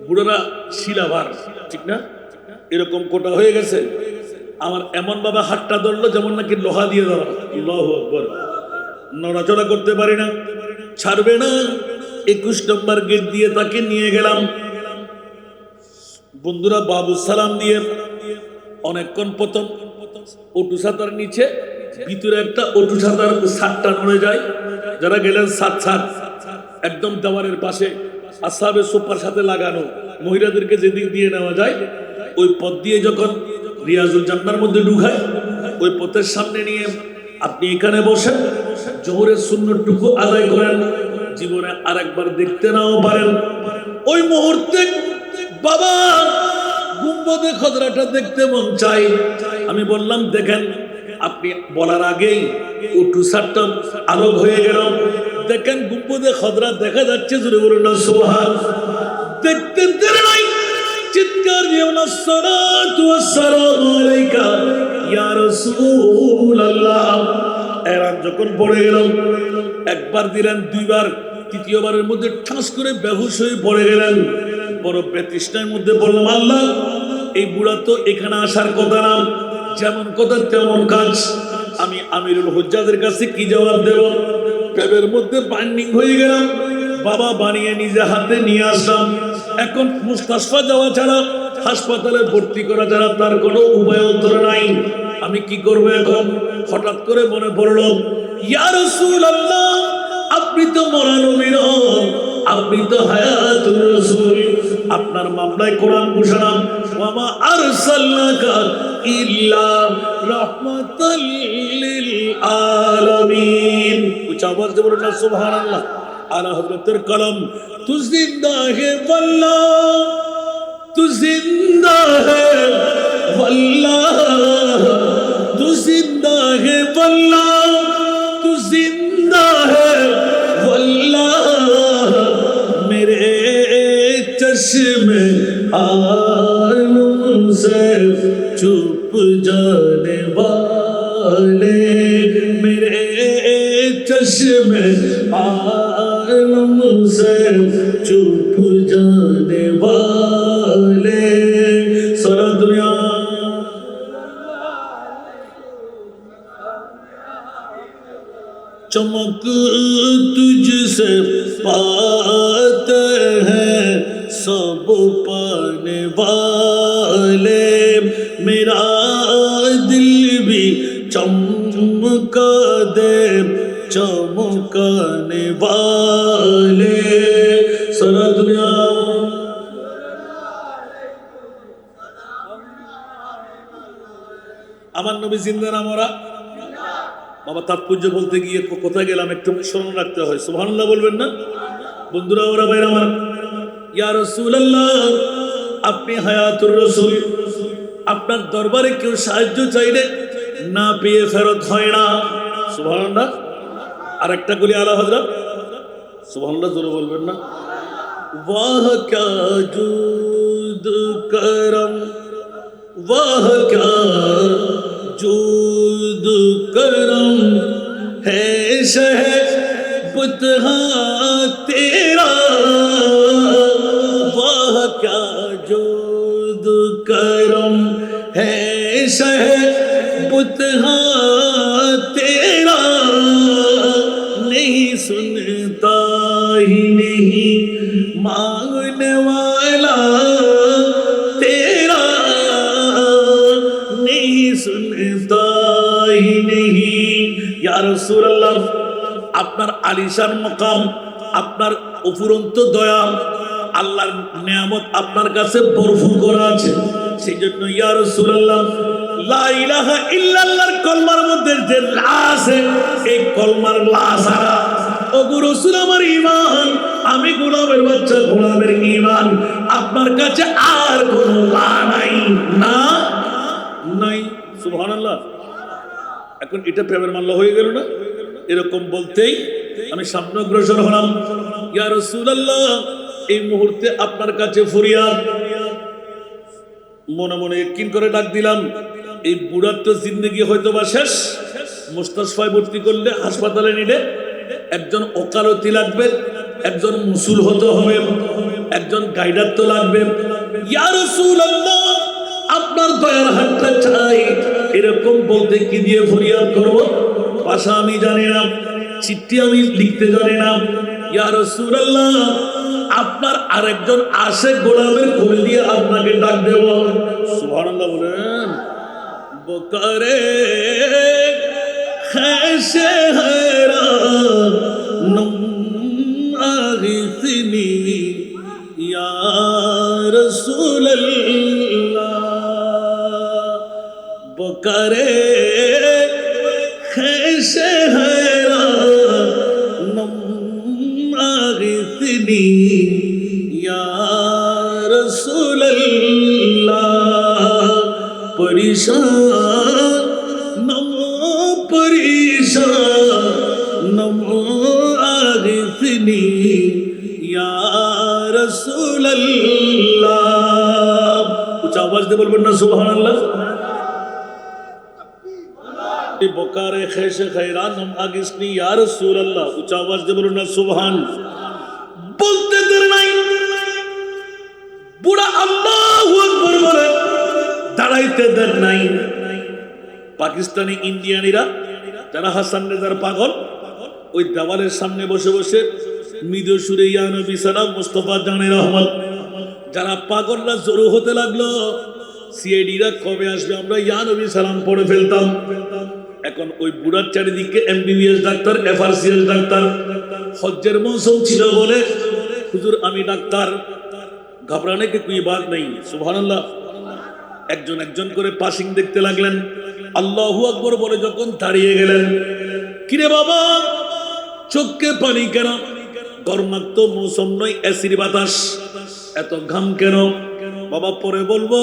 বুড়োরা শিলাভার, ঠিক না, এরকম কোটা হয়ে গেছে। আমার এমন ভাবে হাতটা ধরলো যেমন নাকি লোহা দিয়ে ধরা। আল্লাহু আকবার। নড়াচড়া করতে পারি না, ছাড়বে না। 21 নম্বর গেট দিয়ে তাকে নিয়ে গেলাম। বন্ধুরা, বাবু সালাম দিয়ে অনেকক্ষণ, প্রথম অটু ছাতার নিচে, ভিতরে একটা অটু ছাতার ছাদটা নড়ে যায়, যারা গেলেন ছাদ একদম দেওয়ালের পাশে, আসহাবে সুফার সাথে লাগানো, মহিলাদেরকে যেদিক দিয়ে নেওয়া যায় ওই পথ দিয়ে যখন রিয়াজুল জান্নার মধ্যে ঢুকায়, ওই পথের সামনে নিয়ে আপনি এখানে বসেন, জোহরের সুন্নতটুকু আদায় করেন, জীবনে আরেকবার দেখতে নাও পারেন। ওই মুহূর্তে বাবা গুম্বদে খজরাটা দেখতে মন চাই। আমি বললাম, দেখেন, আপনি বলার আগেই উটু সাতটা আলোক হয়ে গেল, দেখেন গুম্বদে খজরা দেখা যাচ্ছে, জোরে বলুন না সুবহানাল্লাহ। দেখতে দেরি নাই, চিৎকার দিয়ে বলুন আসসালাতু ওয়াসসালামু আলাইকা ইয়া রাসূলুল্লাহ। এরান যখন পড়ে গেল, একবার দিলেন, 2বার, 3য়বারের মধ্যে ঠাস করে বেহুশ হয়ে পড়ে গেলেন। বড় বেতৃষ্ণার মধ্যে বললাম, আল্লাহ, এই বুড়া তো এখানে আসার কথা না, যেমন কথা তেমন কাজ, আমি আমিরুল হুজ্জাদের কাছে কি জবাব দেব? পেটের মধ্যে বার্নিং হয়ে গেলাম। বাবা বানিয়ে নিজে হাতে নিয়ে আসলাম। এখন মুস্তাশফা যাওয়া ছাড়া, হাসপাতালে ভর্তি করা ছাড়া তার কোনো উপায় অন্তর নাই। আমি কি করবো এখন? হঠাৎ করে মনে পড়লো, ইয়া রাসূলুল্লাহ, আপনি তো মরা নবী নন, আপনি তো হায়াতুর রাসূল, আপনার মামলায় কোরআন ঘোষণা, ওয়া মা আরসালনাকা ইল্লা রাহমাতাল লিল আলামিন। উচ্চ আওয়াজ দিয়ে বলুন সুবহানাল্লাহ। আলা হযরতের কলম, তু জিন্দা হে ওয়াল্লাহ, তু জিন্দা হে ওয়াল্লাহ, तू जिंदा है वल्लाह, तू जिंदा है वल्लाह, मेरे चश्मे आलम से छुप जाने वाले, मेरे चश्मे आलम से छुप जाने वाले, सारा दुनिया चमक तुझसे पाते हैं सब पाने वाले, मेरा दिल भी चमका दे चमकाने वाले, सारा दुनिया আমার নবী জিন্দা না মরা? বাবা তাৎপর্য বলতে গিয়ে কোথায় গেলাম একটু স্মরণ রাখতে হয়। সুবহানাল্লাহ বলবেন না বন্ধুরা? ওরা ভাইরা আমার, ইয়া রাসূলুল্লাহ, আপনি হায়াতুর রাসূল, আপনার দরবারে কেউ সাহায্য চাইলে না পেয়ে ফেরত হয় না। সুবহানাল্লাহ। আর একটা গুলি আলা হযরত, সুবহানাল্লাহ জোরে বলবেন না? वाह क्या जूद करम, वाह क्या जूद करम है शहबतहा तेरा, वाह क्या जूद करम है शहबतहा तेरा, नहीं सुनता ही नहीं मांगने वाला तेरा, नहीं सुनता ही नहीं। या रसूल अल्लाह, আপনার আলিশান মাকাম, আপনার অফুরন্ত দয়া, আল্লাহর নিয়ামত আপনার কাছে ভরপুর করা আছে, সেই জন্য ইয়া রাসূলুল্লাহ, লা ইলাহা ইল্লাল্লাহর কলমার মধ্যে যে লা আছে, এই কলমার লা ছাড়া ও রাসূল আমার ঈমান, আমি গোলামের বাচ্চা, গোলামের ঈমান, আপনার কাছে আর কোনো লা নাই, না নাই। সুবহানাল্লাহ। এখন এটা প্রেমের মাল্লা হয়ে গেল না? এরকম বলতেই আমি সামনে অগ্রসর হলাম। ইয়া রাসূলুল্লাহ, এই মুহূর্তে আপনার কাছে ফরিয়াদ, মনে মনে ইয়াকিন করে ডাক দিলাম, এই বুড়ার তো জিন্দেগি হয়তো বা শেষ, মুস্তাশফায় ভর্তি করলে, হাসপাতালে নিলে একজন ওকালতি লাগবে, একজন মুসুল হতে হবে, একজন গাইডার তো লাগবে। ইয়া রাসূলুল্লাহ, আপনার দয়ার হাতটা চাই। এরকম বলতে কি দিয়ে ফরিয়াদ করব? ভাষা আমি জানি না, চিঠি আমি লিখতে জানি না। ইয়া রাসূলুল্লাহ, আপনার আরেকজন আশেক গোলামের কোলে দিয়ে আপনাকে ডাক দেব। সুবহানাল্লাহ বলেন। বকারে খাশে হায়রা নম আগিসনি ইয়া রাসূলুল্লাহ, বকারে খাশে হায়রা নম আগিসনি ইয়া রাসূলুল্লাহ, পরিশান নম পরিশান নম আগিসনি ইয়া রাসূলুল্লাহ। উচ্চ আওয়াজ দিয়ে বলবেন না সুবহানাল্লাহ? বকারে খেশে খায়রা নম আগিসনি ইয়া রাসূলুল্লাহ, উচ্চ আওয়াজ দিয়ে বলুন না সুবহান। বলতে দেরি নাই, বুড়া আল্লাহু আকবার বলে দাঁড়াইতে দেরি নাই। পাকিস্তানি ইন্ডিয়ানিরা যারা হাসান রেজার পাগল, ওই দেওয়ালের সামনে বসে বসে মৃদু সুরে ইয়া নবী সালাম মুস্তাফা জানে রহমত, যারা পাগলরা জড়ো হতে লাগলো, সিআইডিরা কবে আসবে আমরা ইয়া নবী সালাম পড়ে ফেলতাম। এখন ওই বুড়ার চারিদিকে এমবিবিএস ডাক্তার, এফআরসিএস ডাক্তার, হজ্জের মৌসুম ছিল বলে, হুজুর আমি ডাক্তার, ঘাবড়ানে কে কোই বাত নেই। সুবহানাল্লাহ। একজন একজন করে পাসিং দেখতে লাগলেন। আল্লাহু আকবার বলে যখন দাঁড়িয়ে গেলেন, কিরে বাবা চোখে পানি কেন? গরমাক্ত মৌসুম নয়, এসির বাতাস, এত ঘাম কেন? বাবা পরে বলবো।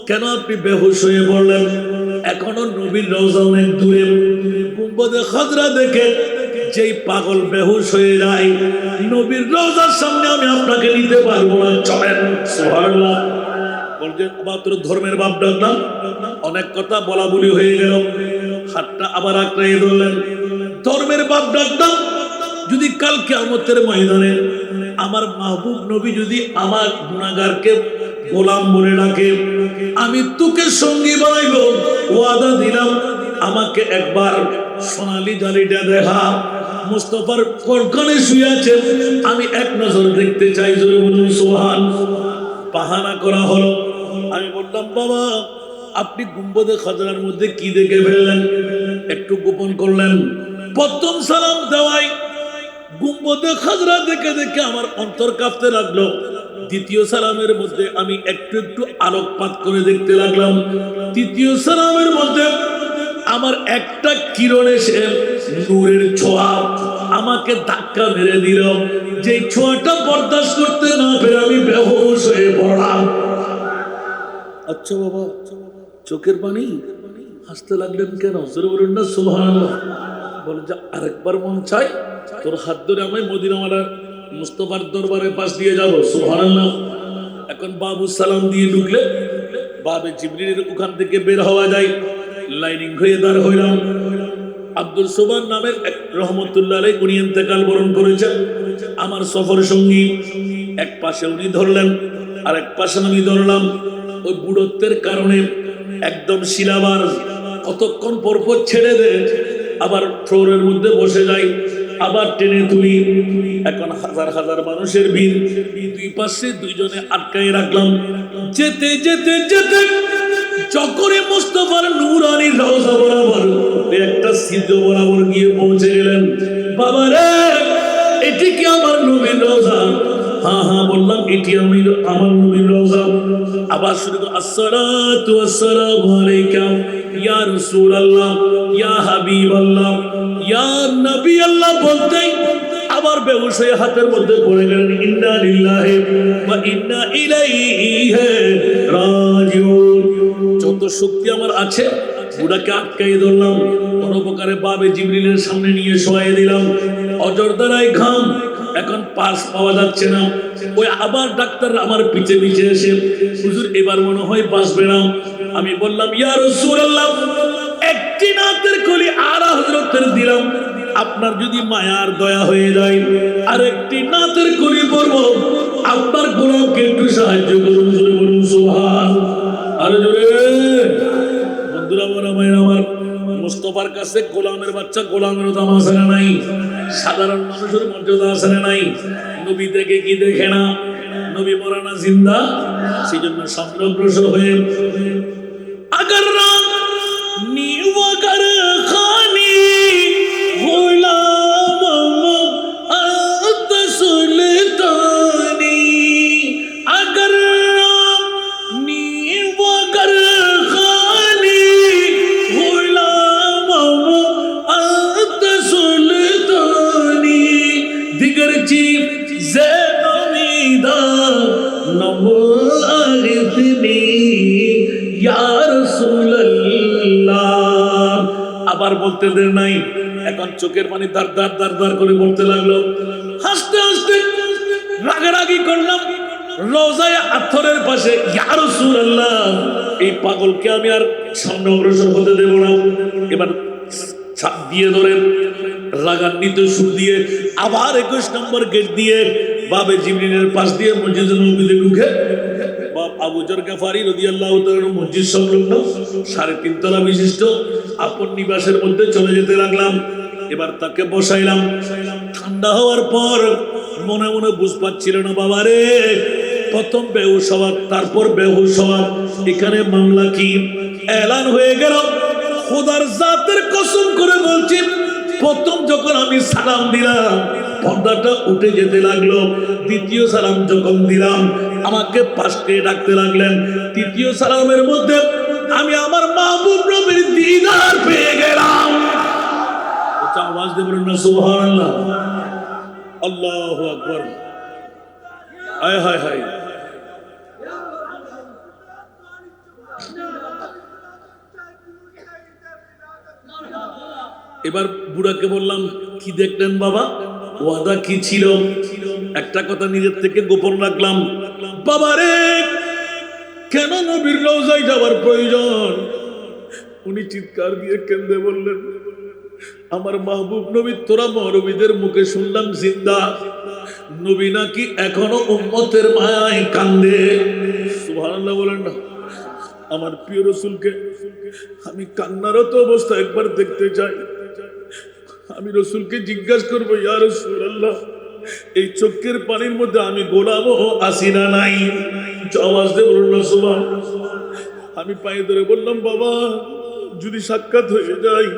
কেন আপনি বেহুশ হয়ে পড়লেন? এখনো নবীর রওজা অনেক দূরে। গুম্বদে খাজরা দেখে যেই পাগল বেহুশ হয়ে যায়, নবীর রওজার সামনে আমি আপনাকে নিতে পারবো না, চলেন। সুবহানাল্লাহ। বলছে মাত্র ধর্মের বাপ ডাকলাম, অনেক কথা বলা বলি হয়ে গেল, হাতটা আবার আঁকড়াই ধরলেন। ধর্মের বাপ ডাকলাম, যদি কাল কিয়ামতের ময়দানে আমার মাহবুব নবী যদি আমার গুনাহগারকে গোলাম বলে ডাকে, আমি তোকে সঙ্গী বানাইব, ওয়াদা দিলাম আমাকে একবার সোনালী জালিটা দেখা। মুস্তাফার কোরখানে শুয়ে আছে, আমি এক নজর দেখতে চাই, জোরে বলুন সুবহান। বাহানা করা হলো। আমি বললাম বাবা আপনি গুম্বদে খাজরার মধ্যে কি দেখে ফেললেন? একটু গোপন করলেন। প্রথম সালাম দেওয়াই গুম্বদে খাজরা দেখে দেখে আমার অন্তর কাঁপতে লাগলো। দ্বিতীয় সালামের মধ্যে আমি একটু একটু আলোকপাত করে দেখতে লাগলাম। তৃতীয় সালামের মধ্যে আমার একটা কিরণ এসে নূরের ছোঁয়া আমাকে ধাক্কা মেরে দিল। যে ছোঁয়াটা বরদাস্ত করতে না পেরে আমি বেহুশ হয়ে পড়লাম। আচ্ছা বাবা, চোখের পানি? হাসতে লাগলেন কেন? জোরে বলুন না সুবহানাল্লাহ। বলে যে আরেকবার মন চাই তোর হাত ধরে আমি মদিনাওয়ালা মুস্তাফার দরবারের পাশ দিয়ে যাব। সুবহানাল্লাহ। এখন বাবু সালাম দিয়ে ঢুকলে বাবে জিবরিলের ওখান থেকে বের হওয়া যায়, লাইনিং হয়ে দাঁড় হইলাম। আব্দুল সোবান নামের এক রহমতুল্লাহ আলাইহি উনি ইন্তেকাল বরণ করেছেন, আমার সফর সঙ্গী। এক পাশে উনি ধরলেন আর এক পাশে আমি ধরলাম। ওই বুড়ত্বের কারণে একদম শিলাবার কতক্ষণ পরপর ছেড়ে দে, আবার ফ্লোরের মধ্যে বসে যাই, আবার টেনে তুলি। এখন হাজার হাজার মানুষের ভিড়, দুই পাশে দুইজনে আটকাই রাখলাম। যেতে যেতে যেতে যখনই মুস্তাফার নূরানী রওজা বরাবর একটা ছিদ্র বরাবর গিয়ে পৌঁছে গেলেন, বাবা রে এটি কি আমার নবীর রওজা? হ্যাঁ হ্যাঁ বললাম এটি আমি আমার নবীর রওজা। আবার শুরু করে আসসালাতু ওয়াসসালামু আলাইকা ইয়া রাসূলুল্লাহ ইয়া হাবিবাল্লাহ ইয়া নবী আল্লাহ বলতেই আবার বেহুশ হয়ে হাতের মধ্যে পড়ে গেলেন। ইন্না লিল্লাহি ওয়া ইন্না ইলাইহি রাজিউন। যত শক্তি আমার আছে বুড়াকে আটকাই ধরলাম, কোনো প্রকারে বাবে জিবরিলের সামনে নিয়ে শোয়াই দিলাম। অজর দ্বারাই ঘাম, এখন পাস পাওয়া যাচ্ছে না। ওই আবার ডাক্তার আমার পিছে পিছে এসে হুজুর এবার মনে হয় বাঁচবে না। আমি বললাম ইয়া রাসূলুল্লাহ একটি নাতের কলি আর হযরতের দিলাম, আপনার যদি মায়ার দয়া হয়ে যায় আর একটি নাতের কলি পড়ব, আপনার গোলামকে একটু সাহায্য করুন, জোরে বলুন সুবহান। আরে জোরে বন্ধুরা আমার মুস্তাফার কাছে গোলামের বাচ্চা গোলামের দাম আছে না নাই? সাধারণ মানুষের মর্যাদা আছে না নাই? নবী দেখে কি দেখে না? নবী মরানা জিন্দা, সেই জন্য সামগ্রসর হয়ে আগার নিওয়াগার খানি গোলাম আত সুলতানি আগার নিওয়াগার খানি গোলাম আত সুলতানি দিগরচি জেনমিদা নমো আরিফনি ইয়া রাসূলুল্লাহ। আবার বলতে দেন নাই, এখন চোখের পানি দার দার দার দার করে বলতে লাগলো। হাসতে হাসতে রাগারাগি করলাম। রওজায়ে আতরের পাশে ইয়া রাসূলুল্লাহ, এই পাগলকে আমি আর সামনে অগ্রসর হতে দেব না। এবার ছাপ দিয়ে ধরেন রাগান্বিত সুর দিয়ে আবার 21 নম্বর গেট দিয়ে বাবে জিবরিলের পাশ দিয়ে মসজিদে নববীতে ঢুকে আবু যর গফারি রাদিয়াল্লাহু তাআলা মসজিদ সংলগ্ন 3.5 তলা বিশিষ্ট আপন নিবাসের মধ্যে চলে যেতে লাগলাম। এবার তাকে বসাইলাম। ঠান্ডা হওয়ার পর মনে মনে বুঝ পাচ্ছিল না, বাবা রে প্রথম বেহুশ হওয়া, তারপর বেহুশ হওয়া, এখানে মামলা কি? এলান হয়ে গেল। খোদার জাতের কসম করে বলছি, প্রথম যখন আমি সালাম দিলাম পর্দাটা উঠে যেতে লাগলো। দ্বিতীয় সালাম যখন দিলাম আমাকে পাশে ডাকতে লাগলেন। তৃতীয় সালামের মধ্যে আমি আমার মাহবুব নবীর দিদার পেয়ে গেলাম। আওয়াজ দিয়ে বলুন না সুবহানাল্লাহ, আল্লাহু আকবার। হায় হায় হায়, এবার বুড়াকে বললাম, কি দেখলেন বাবা, ওয়াদা কি ছিল? একটা কথা নিজের থেকে গোপন রাখলাম, বাবারে কেন নবীর রওজায় যাওয়ার প্রয়োজন? উনি চিৎকার দিয়ে কেঁদে বললেন, আমার মাহবুব নবী তোরা মরবিদের মুখে শুনলাম জিন্দা, নবী নাকি এখনো উম্মতের মায়ায় কান্দে। সুবহানাল্লাহ বলেন না। আমার প্রিয় রসুলকে আমি কান্নারত অবস্থা একবার দেখতে চাই। আমি রসুলকে জিজ্ঞাসা করবো, ইয়া রাসূলুল্লাহ, এই চোখের পানির মধ্যে আমি গোলামও আসি না নাই? আওয়াজ দিয়ে বলুন না সুবহানাল্লাহ। আমি পায়ে ধরে বললাম, বাবা যদি সাক্ষাৎ হয়ে যায়,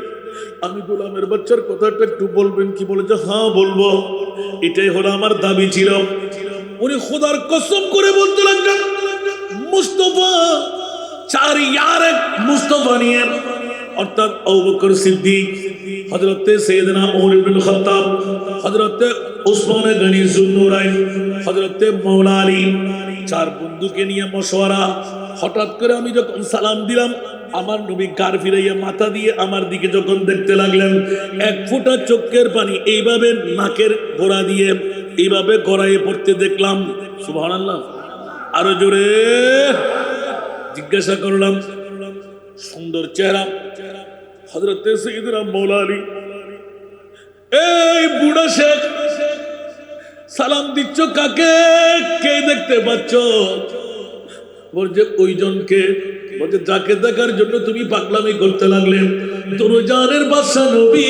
আমি গোলামের বাচ্চার কথাটা একটু বলবেন কি? বলে যে হ্যাঁ বলবো, এটাই হলো আমার দাবি ছিল। উনি খোদার কসম করে বলতে লাগলেন, মুস্তাফা চার ইয়ার এক মুস্তাফা নিয়ে, অর্থাৎ আবু বকর সিদ্দিক, হযরতে সাইয়েদনা ওমর ইবনে খাত্তাব, হযরতে উসমান গনি যুন্নুরাইন, হযরতে মাওলা আলী, চার বন্ধুকে নিয়ে মশওয়ারা। হঠাৎ করে আমি যখন সালাম দিলাম, আমার নবী গার ফিরাইয়া মাথা দিয়ে আমার দিকে যখন দেখতে লাগলেন, এক ফোঁটা চোখের পানি এইভাবে নাকের গোড়া দিয়ে এইভাবে গড়াইয়ে পড়তে দেখলাম। সুবহানাল্লাহ। আরো জোরে জিজ্ঞাসা করলাম, সুন্দর চেহারা, হযরতে সাইয়েদনা মাওলা আলী, এই বুড়া শেখ সালাম দিচ্ছ কাকে? কে দেখতে পাচ্ছ? বলছে ওইজনকে। বলছে যাকে দেখার জন্য তুমি পাগলামি করতে লাগলে, তোর জানের বাদশা নবী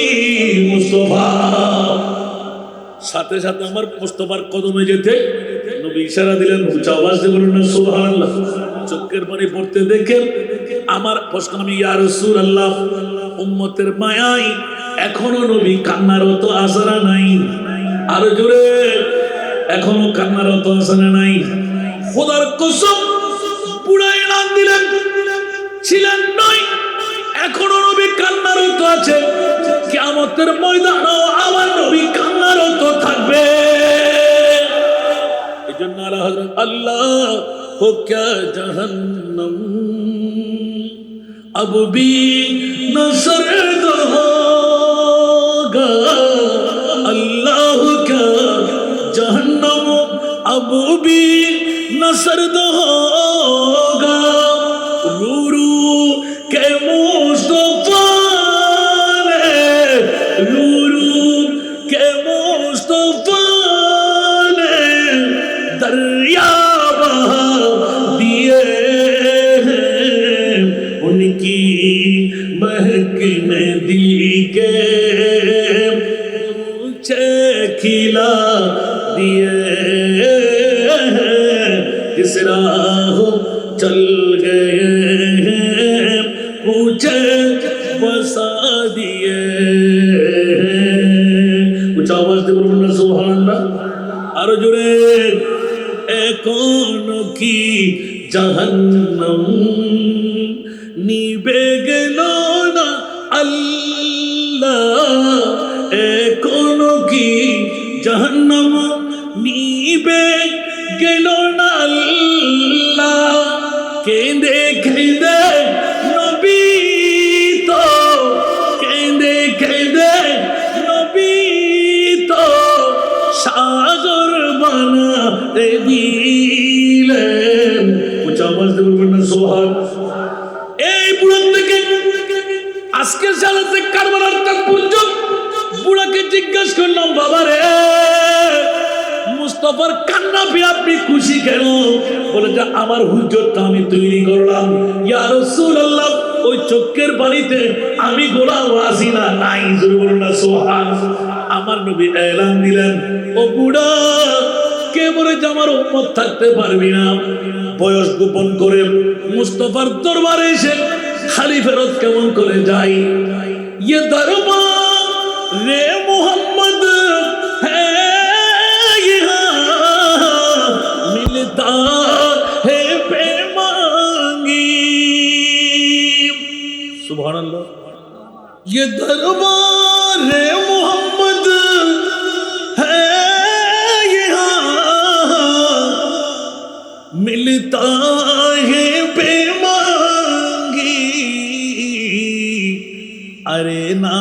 মুস্তাফা। সাথে সাথে আমার মুস্তাফার কদমে যেতে নবী ইশারা দিলেন, উচ্চ আওয়াজ দিয়ে বলুন না সুবহানাল্লাহ। চোখের পানি পড়তে দেখে আমার প্রশ্ন, আমি ইয়া রাসূলুল্লাহ, উম্মতের মায়ায় এখনো নবী কান্নারত আসারা নাই? আরো জোরে, এখনো কান্নারত আসারা নাই? খোদার কসম, পুরা এলান দিলেন, ছিলেন নয়, এখনো নবী কান্নারত আছে। কিয়ামতের ময়দানেও আমার নবী কান্নারত থাকবে। এজন্য আলা হযরত আল্লাহ হো ক্যা জাহান্নাম अब भी न सर्द होगा, अल्लाह का जहन्नम अब भी न सर्द होगा, रू रू के मुस्तफा ने, रू रू के मुस्तफा ने दरिया बहा दिए, उनकी महकने दिल के ऊंचे खिला दिए, किस राह चल गए ऊंचे बसा दिए। कुछ आवाज दे बोलो ना सुभान अल्लाह। और जुड़े कौन की जहन्नम নিবে গেল না আল্লাহ, কোন কি জাহান্নাম নিবে গেল না আল্লাহ, কেঁদে কেঁদে নবী তো, কেঁদে কেঁদে নবী তো সাগর বানাতে দিলেন। উচ্চ আওয়াজ দিয়ে বলবেন না সুবহান। এই বুড়ার থেকে আজকের সালাতে কারবালার তাক পর্যন্ত বুড়াকে জিজ্ঞাসা করলাম, বাবা রে মুস্তাফার কান্না পেয়ে আপনি খুশি কেন? বলে যে আমার হুজ্জতটা আমি তৈরি করলাম, ইয়া রাসূলুল্লাহ, ওই চোখের পানিতে আমি গোলাম আছি না নাই? জোরে বলুন না সুবহান। আমার নবী এলান দিলেন, ও বুড়া, কে বলে যে আমার উম্মত থাকতে পারবি না? বয়স গোপন করে মুস্তাফার দরবারে এসে খালি ফেরত কেমন করে যাই? ये दरबार रे मोहम्मद है यहाँ मिलता है बेमांगी। सुभान अल्लाह। ये दरबार रे मोहम्मद है यहाँ मिलता है बेमांगी। अरे ना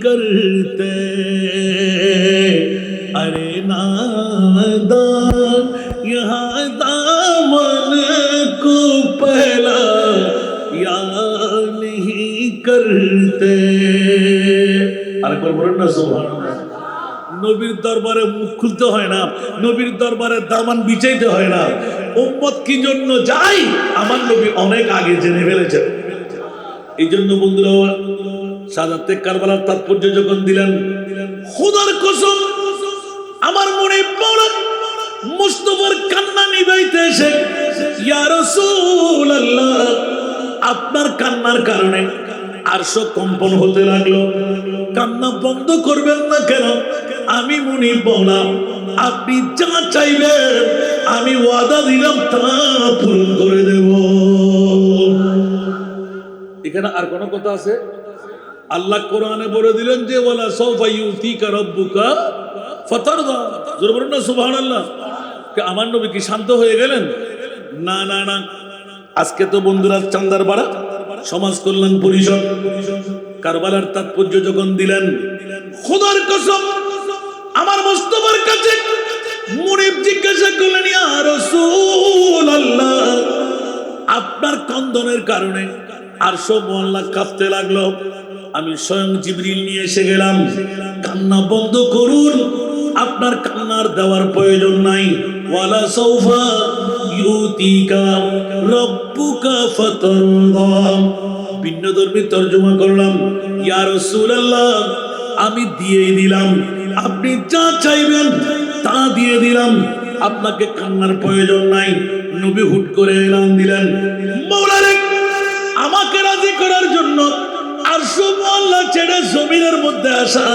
करते अरे नादान यहाँ दामन को पहला या नहीं करते আরেকবার বলেন না সুবহানাল্লাহ নবীর দরবারে মুখ খুলতে হয় না নবীর দরবারে দামান বিছাইতে হয় না উম্মত কি জন্য যায় আমার নবী অনেক আগে জেনে ফেলেছেন এই জন্য বন্ধুরা শাহাদাতে কারবালার তাৎপর্য যখন দিলেন খোদার কসম আমার মনে পড়ল মুস্তাফার কান্না নিভাইতে এসে ইয়া রাসূলুল্লাহ আপনার কান্নার কারণে আরশ কম্পন হতে লাগলো কান্না বন্ধ করবেন না কেন আমি মনে বললাম আপনি যা চাইবেন আমি ওয়াদা দিলাম তা পূরণ করে দেব এখানে আর কোন কথা আছে আল্লাহ কোরআনে বলে দিলেন যে ওয়ালা সাওফা ইউতিকা রাব্বুকা ফাতারদা জোরে বলুন না সুবহানাল্লাহ কে আমার নবী কি শান্ত হয়ে গেলেন না না না আজকে তো বন্ধুরা চান্দার বাড়া সমাজ কল্যাণ পরিষদ কারবালার তাৎপর্য যখন দিলেন খোদার কসম আমার মুস্তাফার কাছে মুনিব জিজ্ঞাসা করলেন ইয়া রাসূলুল্লাহ আপনার কন্দনের কারণে আরশ মহল্লা কাঁপতে লাগলো আমি স্বয়ং জিবরিল নিয়ে এসে গেলাম কান্না বন্ধ করুন আপনার কান্নার দেওয়ার প্রয়োজন নাই ওয়ালা সাওফা ইউতিকা রাব্বুকা ফাতারদা ভিন্নধর্মী তরজমা করলাম ইয়া রাসূলুল্লাহ আমি দিয়েই দিলাম আপনি যা চাইবেন তা দিয়ে দিলাম আপনাকে কান্নার প্রয়োজন নাই নবী হুট করে এলান দিলেন মাওলা রে আমাকে রাজি করার জন্য আরশ আল্লাহ ছেড়ে জমিনের মধ্যে আসা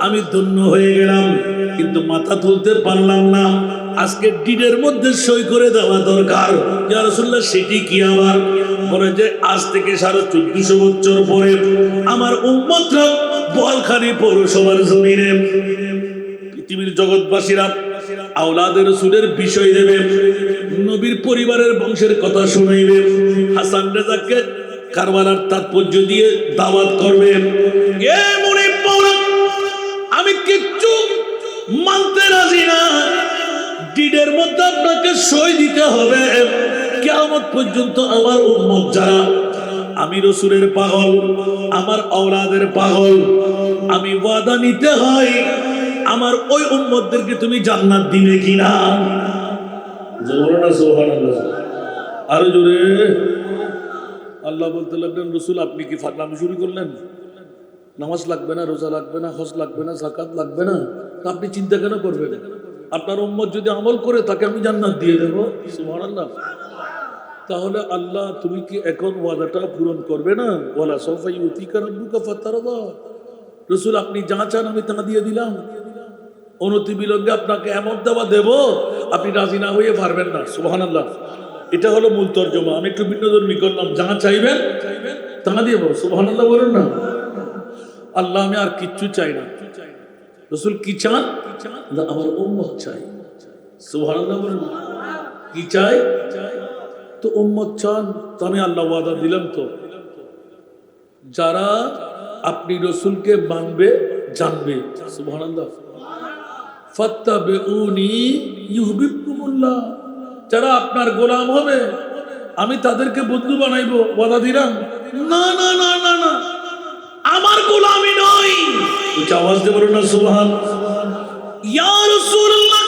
আমি ধন্য হয়ে গেলাম কিন্তু মাথা তুলতে পারলাম না আজকে ডিডের মধ্যে সই করে দেওয়া দরকার ইয়া রাসূলুল্লাহ সেটি কি আবার বলে যে আজ থেকে 1450 বছর পরে আমার উম্মতরা বোয়ালখালী পৌরসভার জমিনে পৃথিবীর জগৎবাসীরা আওলাদে রাসূলের বিষয় দেবে নবীর পরিবারের বংশের কথা শুনাইবে হাসান রেজাকে কারবালার তাৎপর্য দিয়ে দাওয়াত করবে এ মুনিব মাওলা আমি কিচ্ছু মানতে রাজি না ডিডের মধ্যে আপনাকে সই দিতে হবে কিয়ামত পর্যন্ত আমার উম্মত যারা আমি রাসূলের পাগল আমার আওলাদের পাগল আমি ওয়াদা নিতে হয় আমার ওই উম্মতদেরকে তুমি জান্নাত দিবে কিনা জোরে না সুবহানাল্লাহ আরো জোরে আল্লাহ বলতে লাগলেন রাসূল আপনি কি ফাজলামি শুরু করলেন নামাজ লাগবে না রোজা লাগবে না হজ লাগবে না যাকাত লাগবে না তা আপনি চিন্তা কেন করবেন আপনার উম্মত যদি আমল করে তাকে আমি জান্নাত দিয়ে দেব সুবহানাল্লাহ তাহলে আল্লাহ তুমি কি এখন ওয়াদাটা পূরণ করবে না ওয়ালা সাওফা ইউতিকা রাব্বুকা ফাতারদা রাসূল আপনি যা চান আমি তা দিয়ে দিলাম অনতি বিলম্বে আপনাকে এমন দেওয়া দেব আপনি রাজি না হয়ে পারবেন না সুবহানাল্লাহ এটা হলো মূল তরজমা আমি একটু ভিন্নধর্মী করলাম যা চাইবেন তা দেব সুবহানাল্লাহ বলুন না আল্লাহ আমি আর কিচ্ছু চাই না রাসূল কি চান আমার উম্মত চাই সুবহানাল্লাহ বলুন কি চাই তো উম্মত চান তো আমি আল্লাহ ওয়াদা দিলাম তো যারা আপনি রাসূলকে মানবে জানবে সুবহানাল্লাহ ফাত্তাবিউনি ইউহিব্বুকুমুল্লাহ যারা আপনার গোলাম হবে আমি তাদেরকে বন্ধু বানাইবো ওয়াদা দিলাম না না না না না আমার গোলামি নয় উচ্চ আওয়াজ দিয়ে বলুন না সুবহানাল্লাহ ইয়া রাসূলুল্লাহ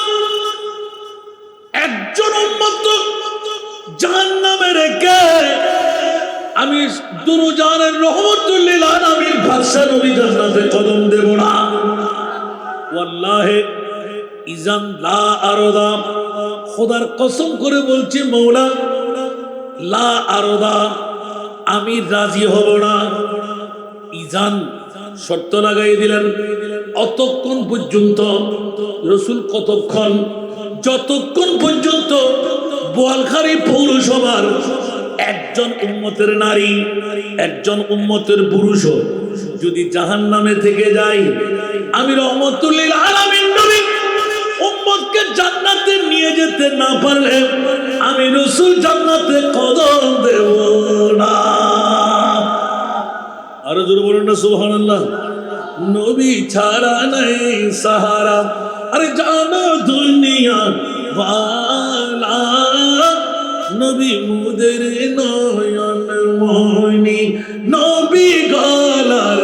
একজন উম্মত জাহান্নামে রেখে আমি দুরুজানের রহমতুল লিল আলামিন বাদশা নবী জান্নাতে কদম দেব না ওয়াল্লাহি ইজান লা আরদা খোদার কসম করে বলছি মওলা লা আরদা আমি রাজি হব না ইজান শর্ত লাগাই দিলেন অতক্ষণ পর্যন্ত রাসূল কতক্ষণ যতক্ষণ পর্যন্ত বোয়ালখালী পৌরসভার একজন উম্মতের নারী একজন উম্মতের পুরুষ যদি জাহান্নামে থেকে যায় আমি রহমতুল লিল আলামিন নবী উম্মতকে জান্নাতে নিয়ে যেতে না পারলে আমি রাসূল জান্নাতে কদম দেব না আরো জোরে বলুন না সুবহানাল্লাহ নবী ছাড়া নাই সাহারা। আরে জানো দুনিয়া ওয়ালা নবী মুদের নয়ন মনি, নবী গলার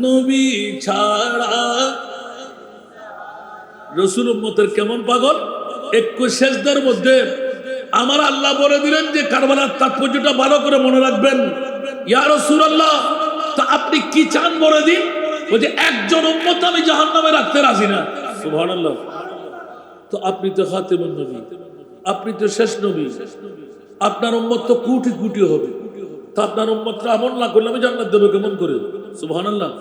নবী ছাড়া। রসুল উম্মতের কেমন পাগল, একটু সেজদার মধ্যে আমার আল্লাহ বলে দিলেন যে কারবালার তাৎপর্যটা ভালো করে মনে রাখবেন। ইয়া রাসূলুল্লাহ, তো আপনি কি চান বলে দিন। বলছে একজন উম্মত আমি জাহান্নামে রাখতে রাজি না। সুবহানাল্লাহ। তো আপনি তো খাতেমুন নবী, আপনি তো শেষ নবী, আপনার উম্মত তো কোটি কোটি হবে, তো আপনার উম্মতরা আমল না করলে আমি জান্নাত দেব কেমন করে? সুবহানাল্লাহ।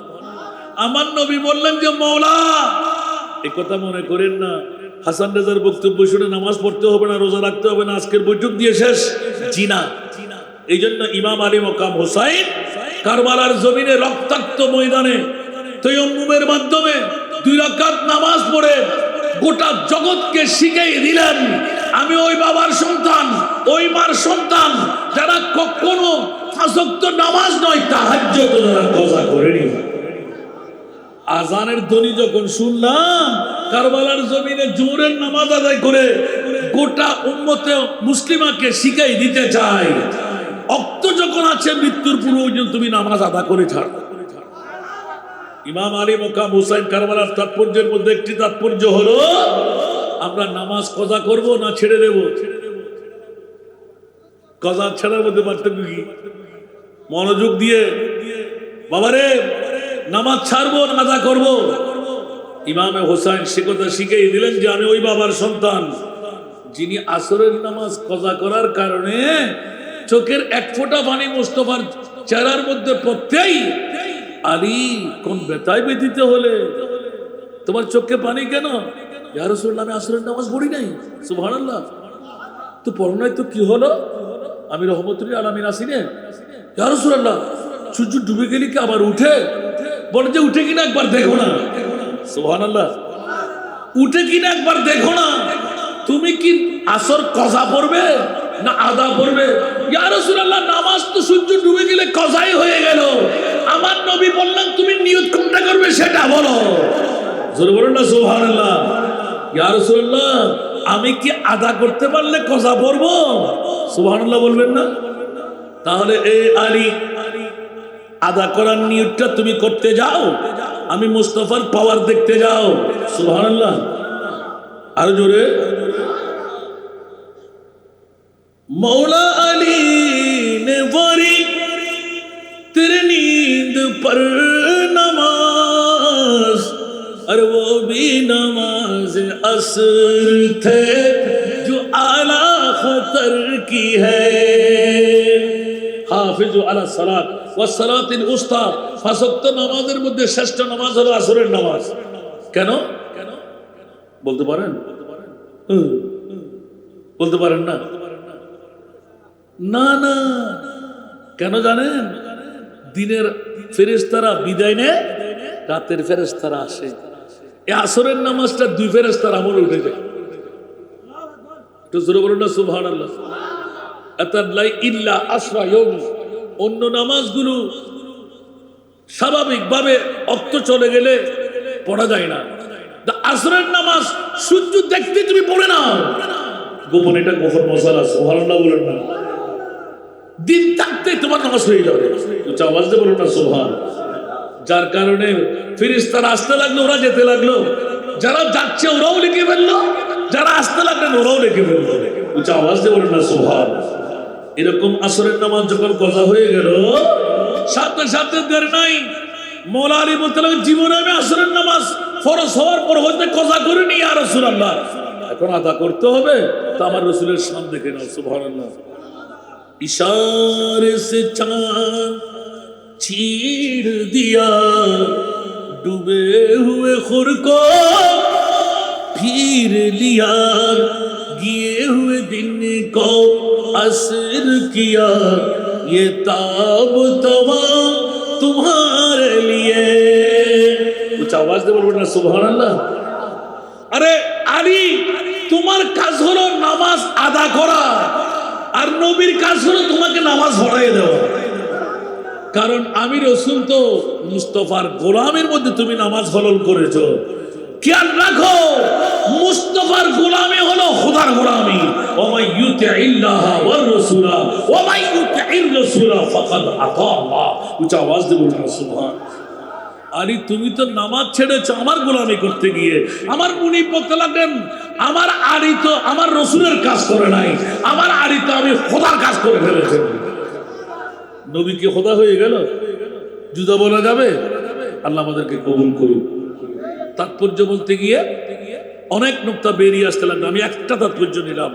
আমার নবী বললেন যে মওলা, এই কথা মনে করেন না হাসান রেজার বক্তব্য শুনে নামাজ পড়তে হবে না, রোজা রাখতে হবে না, আজকের বৈঠক দিয়ে শেষ। জি না। এই জন্য ইমাম আলী মকাম হোসাইন কারবালার জমিনে রক্তাক্ত ময়দানে তায়াম্মুমের মাধ্যমে 2 রাকাত নামাজ পড়ে গোটা জগৎকে শিখিয়ে দিলেন, আমি ওই বাবার সন্তান, ওই মার সন্তান যারা কখনো 5 ওয়াক্ত নামাজ নয় তাহাজ্জুদ যারা কজা করেনি। আজানের ধ্বনি যখন শুনলাম কারবালার জমিনে জোহরের নামাজ আদায় করে গোটা উম্মতে মুসলিমাকে শিখাই দিতে চাই, অক্ত যখন আছে মৃত্যুর পূর্বে তুমি নামাজ আদা করে ছাড়। ইমাম আলী মকাম হুসাইন কারবালার তাৎপর্যের মধ্যে একটি তাৎপর্য হলো আমরা নামাজ কজা করব না ছেড়ে দেব। কজা ছাড়ার মধ্যে পার্থক্য কি? মনোযোগ দিয়ে বাবারে নামাজ ছাড়বো না আদা করবো। ইমামে হোসাইন সে কথা শিখিয়ে দিলেন যে আমি ওই বাবার সন্তান যিনি আসরের নামাজ কজা করার কারণে চোখের 1 ফোঁটা পানি মুস্তাফার চেহারার মধ্যে পড়তেই আলী কোন ব্যথায় ব্যথিত হলে তোমার চোখে পানি কেন? ইয়া রাসূলুল্লাহ, আমি আসরের নামাজ পড়ি নাই। সুবহানাল্লাহ। তো পড়ো নাই তো কি হলো? আমি রহমতুল আলামিন আসিনে। ইয়া রাসূলুল্লাহ, সূর্য ডুবে গেলে কি আবার উঠে? বলে যে উঠে কিনা একবার দেখো না। সুবহানাল্লাহ। উঠে কিনা একবার দেখো না। তুমি কি আসর কজা পড়বে না আদা পড়বে? ইয়া রাসূলুল্লাহ, নামাজ তো সূর্য ডুবে গেলে কজাই হয়ে গেল। আমার নবী বললেন তুমি নিয়ত কোনটা করবে সেটা বলো। জোরে বলুন না সুবহানাল্লাহ। ইয়া রাসূলুল্লাহ, আমি কি আদা করতে পারলে কজা পড়বো? সুবহানাল্লাহ বলবেন না? তাহলে এই আলী আদা করার নিয়তটা তুমি করতে যাও, আমি মুস্তাফার পাওয়ার দেখতে যাও। সুবহানাল্লাহ। আর জোরে मौला अली ने वारी तेरे नींद पर नमाज, और वो भी नमाज असर थे जो आला खतर की है। हाफिजु अला सलात व सलातिल उस्ता, 5 ওয়াক্ত নামাজের মধ্যে শ্রেষ্ঠ নামাজ হলো আসরের নামাজ। কেন বলতে পারেন? বলতে পারেন না? না না, কেন জানেন? দিনের ফেরেশতারা বিদায় নেয়, রাতের ফেরেশতারা আসে। এই আসরের নামাজটা 2 ফেরেশতার আমল উঠে যায়। একটু জোরে বলুন না সুবহানাল্লাহ। আতাল্লাই ইল্লা আসরা ইয়াউম, অন্য নামাজগুলো স্বাভাবিকভাবে অক্ত চলে গেলে পড়া যায় না। আসরের নামাজ সূর্য দেখতে তুমি পড়ে নাও, গোপন এটা গোপন মশালা। সুবহানাল্লাহ বলেন না? দিন থাকতে তোমার নামাজ হয়ে যাবে। আওয়াজ দিয়ে বলুন না সুবহান। যার কারণে ফেরেশতারা আসতে লাগলো, ওরা যেতে লাগলো, যারা যাচ্ছে ওরাও লিখে ফেললো, যারা আসতে লাগলেন ওরাও লিখে ফেললো। আওয়াজ দিয়ে বলুন না সুবহান। এরকম আসরের নামাজ যখন কজা হয়ে গেল, সাথে সাথে দেরি নাই, মওলা আলী বলতে লাগলেন জীবনে আমি আসরের নামাজ ফরজ হওয়ার পর হতে কজা করিনি ইয়া রাসূলুল্লাহ, এখন আদা করতে হবে। তো আমার রাসূলের শান দেখে নাও। সুবহানাল্লাহ। इशारे से चांद चीर दिया, डूबे हुए खुर को फिर लिया, गिए हुए दिन को असर किया, ये ताब तवा तुम्हारे लिए। कुछ आवाज दे बोलो ना सुभान अल्लाह। अरे আলী, তোমার কাজ হলো নামাজ আদা করা, আর নবীর কাজ হলো তোমাকে নামাজ পড়াই দেওয়া। কারণ আমি রসুল তো মুস্তফার গোলামের মধ্যে তুমি নামাজ হলল করেছো। খেয়াল রাখো, মুস্তফার গোলামি হলো খোদার গোলামি। ওমাই ইউতিইল্লাহ ওয়ার রাসূলা ওমাই ইউতিইর রাসূলা ফাকাদ আতা আল্লাহ। উচ্চ আওয়াজ দিয়ে বলুন সুবহান। আরে তুমি তো নামাজ ছেড়েছো আমার গোলামি করতে গিয়ে। আমার মুনি বলতে লাগলেন, আমার আড়ি তো আমার রসুলের কাজ করে নাই, আমার আড়ি তো আমি খোদার কাজ করে ফেলেছি। নবী কি খোদা হয়ে গেল? জুদা বলা যাবে? আল্লাহ আমাদেরকে কবুল করুন। তাৎপর্য বলতে গিয়ে অনেক নুকতা বেরিয়ে আসতে লাগলো, আমি একটা তাৎপর্য নিলাম।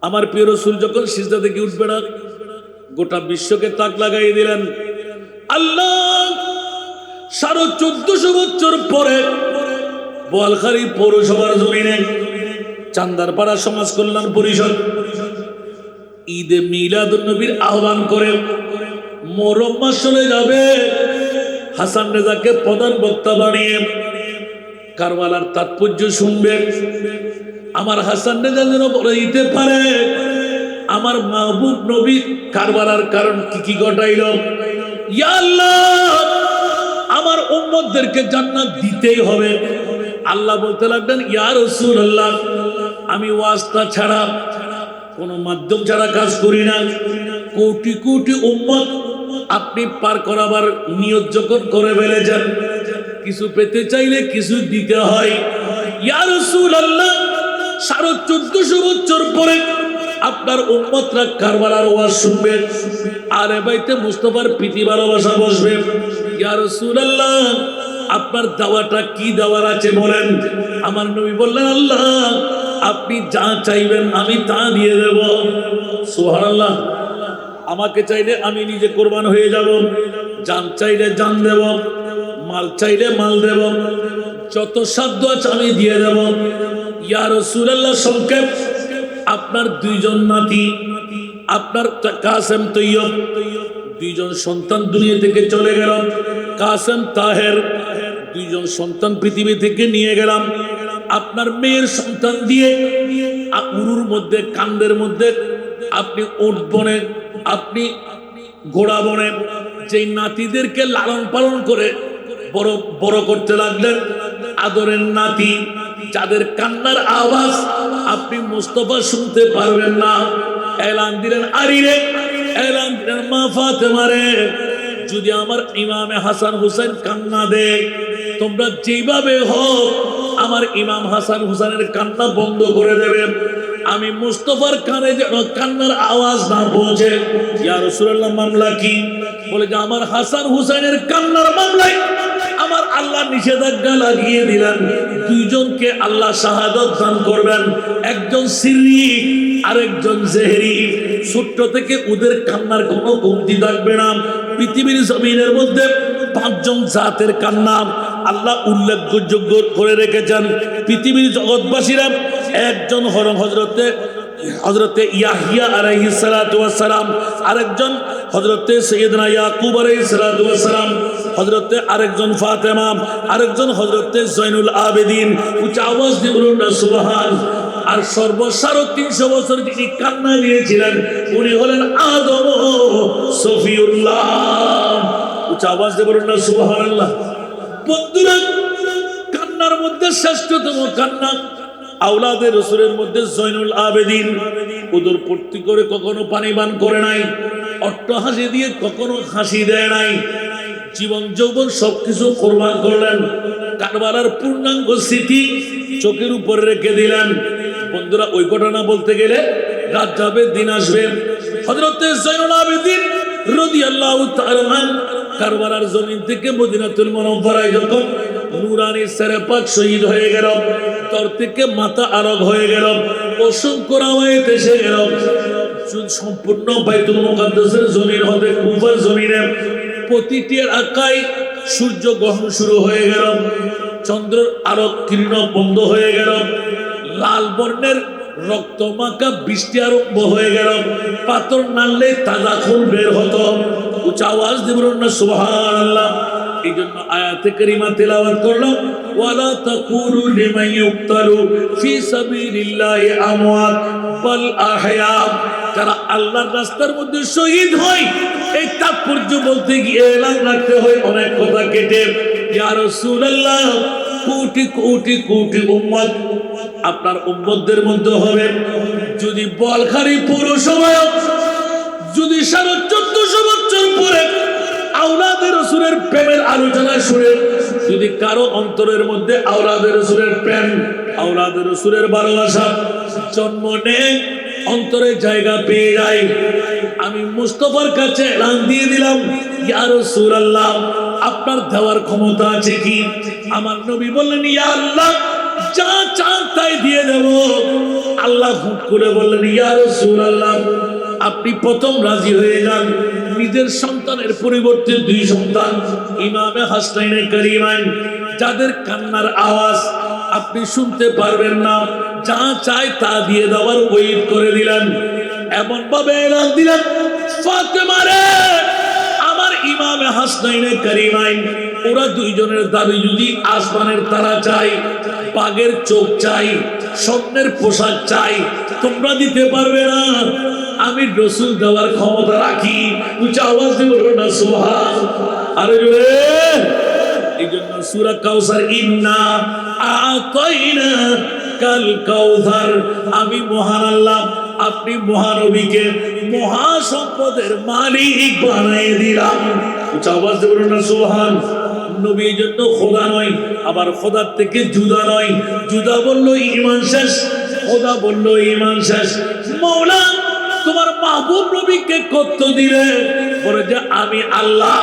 আমার প্রিয় রসুল যখন সিজদা থেকে উঠবে না, গোটা বিশ্বকে তাক লাগাই দিলেন। আল্লাহ 1450 বছর পরে বোয়ালখালী পৌরসভার জমিনে চান্দারপাড়া সমাজ কল্যাণ পরিষদ ঈদে মিলাদুন নবীর আহ্বান করে মুহররম মাস চলে যাবে, হাসান রেজাকে প্রধান বক্তা বানিয়ে কারবালার তাৎপর্য শুনবে। আমার হাসান রেজা যেন বলে দিতে পারে আমার মাহবুব নবী কারবালার কারণ কি কি ঘটাইল। ইয়া আল্লাহ, আমার উম্মতদেরকে জান্নাত দিতেই হবে। আল্লাহ বলতে লাগলেন, ইয়া রাসূলুল্লাহ, আমি ওয়াস্তা ছাড়া কোন মাধ্যম ছাড়া কাজ করি না। কোটি কোটি উম্মত আপনি পার করাবার নিয়ত যখন করে ফেলেছেন, কিছু পেতে চাইলে কিছু দিতে হয়। ইয়া রাসূলুল্লাহ, 1450 বছর পরে আপনার উম্মতরা কারবালার ওয়াজ শুনবে, আরে বাইতে মুস্তাফার প্রীতি ভালোবাসা বসবে। ইয়া রাসূলুল্লাহ, আপনার দাওয়াটা কি দাওয়ার আছে বলেন। আমার নবী বললেন, আল্লাহ আপনি যা চাইবেন আমি তা দিয়ে দেব। সুবহানাল্লাহ। আমাকে চাইলে আমি নিজে কোরবান হয়ে যাব, জান চাইলে জান দেব, মাল চাইলে মাল দেব, যত সাধ্য আছে আমি দিয়ে দেব। ইয়া রাসূলুল্লাহ, সংক্ষেপ আপনার দুইজন নাতি, আপনার কাসেম তৈয়ব, দুইজন সন্তান দুনিয়া থেকে চলে গেল। কাসেম তাহের দুইজন সন্তান পৃথিবী থেকে নিয়ে গেলাম। আপনার মেয়ের সন্তান দিয়ে উরুর মধ্যে কান্দের মধ্যে আপনি উট বনে, আপনি ঘোড়া বনে যেই নাতিদেরকে লালন পালন করে বড় বড় করতে লাগলেন, আদরের নাতি যাদের কান্নার আওয়াজ আপনি মুস্তাফা শুনতে পারবেন না, এলান দিলেন আরিরে, এলান দিলেন মা ফাতেমারে, যদি আমার ইমামে হাসান হুসাইন কান্না দে, তোমরা যেভাবে হোক আমার ইমাম হাসান হুসাইনের কান্না বন্ধ করে দেবে। আমি মুস্তাফার কানে যেন কান্নার আওয়াজ না পৌঁছে। ইয়া রাসূলুল্লাহ, মামলা কি? বলে যে আমার হাসান হুসাইনের কান্নার মামলায় আমার আল্লাহ নিষেধাজ্ঞা লাগিয়ে দিলেন, দুইজনকে আল্লাহ শাহাদাত দান করবেন, একজন সিররি আরেকজন জেহরি। ছোট্ট থেকে ওদের কান্নার কোনো কমতি থাকবে না। পৃথিবীর জমিনের মধ্যে 5 জন জাতের কান্না আল্লাহ উল্লেখযোগ্য করে রেখেছেন। পৃথিবীর জগৎবাসীরা একজন হযরতে ইয়াহিয়া আলাইহিস সালাতু ওয়াস সালাম, আরেকজন হযরতে সাইয়েদনা ইয়াকুব আলাইহিস সালাতু ওয়াস সালাম, হযরতে আরেকজন ফাতেমা, আরেকজন হযরতে জয়নুল আবেদিন। উচ্চ আওয়াজ দিয়ে বলুন না সুবহান। আর সর্বসার 300 বছর যিনি কান্না দিয়েছিলেন উনি হলেন আদম সফিউল্লাহ। উচ্চ আওয়াজ দিয়ে বলুন না সুবহানাল্লাহ। বন্ধুরা, কান্নার মধ্যে শ্রেষ্ঠতম কান্না আওলাদের রাসূলের মধ্যে জয়নুল আবেদিন। উদর পূর্তি করে কখনো পানি পান করে নাই, অট্টহাসি দিয়ে কখনো হাসি দেয় নাই, জীবন যৌবন সবকিছু কোরবান করলেন, কারবালার পূর্ণাঙ্গ স্মৃতি চোখের উপর রেখে দিলেন। বন্ধুরা, ওই ঘটনা বলতে গেলে রাত যাবে দিন আসবে। হযরতে জয়নুল আবেদিন রাদিয়াল্লাহু তাআলা আনহু কারবালার জমিন থেকে মদিনাতুল মুনাওয়ারায় যখন নূরানি সেরে পাক শহীদ হয়ে গেল, তোর থেকে মাথা আরগ হয়ে গেল, অসংখ্য রাওয়ায়াত এসে গেল, সম্পূর্ণ বাইতুল মুকাদ্দাসের জমিন হতে কুফার জমিনে প্রতিটি এলাকায় সূর্য গ্রহণ শুরু হয়ে গেল, চন্দ্রের আলোক কিরণ বন্ধ হয়ে গেল, লাল বর্ণের রক্তমাখা বৃষ্টি আরম্ভ হয়ে গেল, পাথর নাড়লে তাজা খুন বের হতো। উচ্চ আওয়াজ দিয়ে বলুন না সুবহানাল্লাহ। এই জন্য আয়াতে কারিমা তেলাওয়াত করলাম, ওয়ালা তাকুলু লিমান ইউক্তালু ফি সাবিলিল্লাহি আমওয়াত বাল আহয়া। যারা আল্লাহর রাস্তার মধ্যে শহীদ হয় এই তাৎপর্য কিছু বলতে গিয়ে এলান রাখতে হয় অনেক কথা কেটে, ইয়া রাসূলুল্লাহ, কোটি কোটি কোটি উম্মত আপনার উম্মতদের মধ্যে হবে, যদি বলখারি পৌরসভায় যদি 1450 বছর পরে আওলাদের রাসূলের প্রেমের আলোচনা শুনে যদি কারো অন্তরের মধ্যে আওলাদের রাসূলের প্রেম, আওলাদের রাসূলের ভালোবাসা জন্ম নেয়, অন্তরে জায়গা পেয়ে যায়, আমি মুস্তাফার কাছে এলান দিয়ে দিলাম, ইয়া রাসূলুল্লাহ, আপনার দেওয়ার ক্ষমতা আছে কি? আমার নবী বললেন, ইয়া আল্লাহ, যা চান তাই দিয়ে দেব। আল্লাহ হুট করে বললেন, ইয়া রাসূলুল্লাহ, আপনি প্রথম রাজি হয়ে যান, নিজের সন্তানের পরিবর্তে 2 সন্তান ইমামে হাসাইনে কারিমাইন, যাদের কান্নার আওয়াজ আপনি শুনতে পারবেন না, যা চাই তা দিয়ে দেওয়ার ওয়াইদ করে দিলেন। এমন ভাবে এলান দিলেন, ফাতেমা রে, আমার ইমামে হাসাইনে কারিমাইন, ওরা 2 জনের দাবি যদি আসমানের তারা চাই, বাঘের চোখ চাই, স্বর্ণের পোশাক চাই, তোমরা দিতে পারবে না, আমি রাসূল দেওয়ার ক্ষমতা রাখি। উচ্চ আওয়াজ দিয়ে বলো না সুবহান। আরে জোরে। এই জন্য সূরা কাউসার, ইন্না আতাইনা কাল কাউসার, আমি মহান আল্লাহ আপনি মহানবীকে মহাসম্পদের মালিক বানিয়ে দিলাম। উচ্চ আওয়াজ দিয়ে বলো না সুবহান। নবীর জন্য খোদা নয়, আবার খোদার থেকে জুদা নয়, জুদা বললো ঈমান শেষ, খোদা বললো ঈমান শেষ। মাওলা তোমার মাহবুব নবীকে কত দিলে, বলে যে আমি আল্লাহ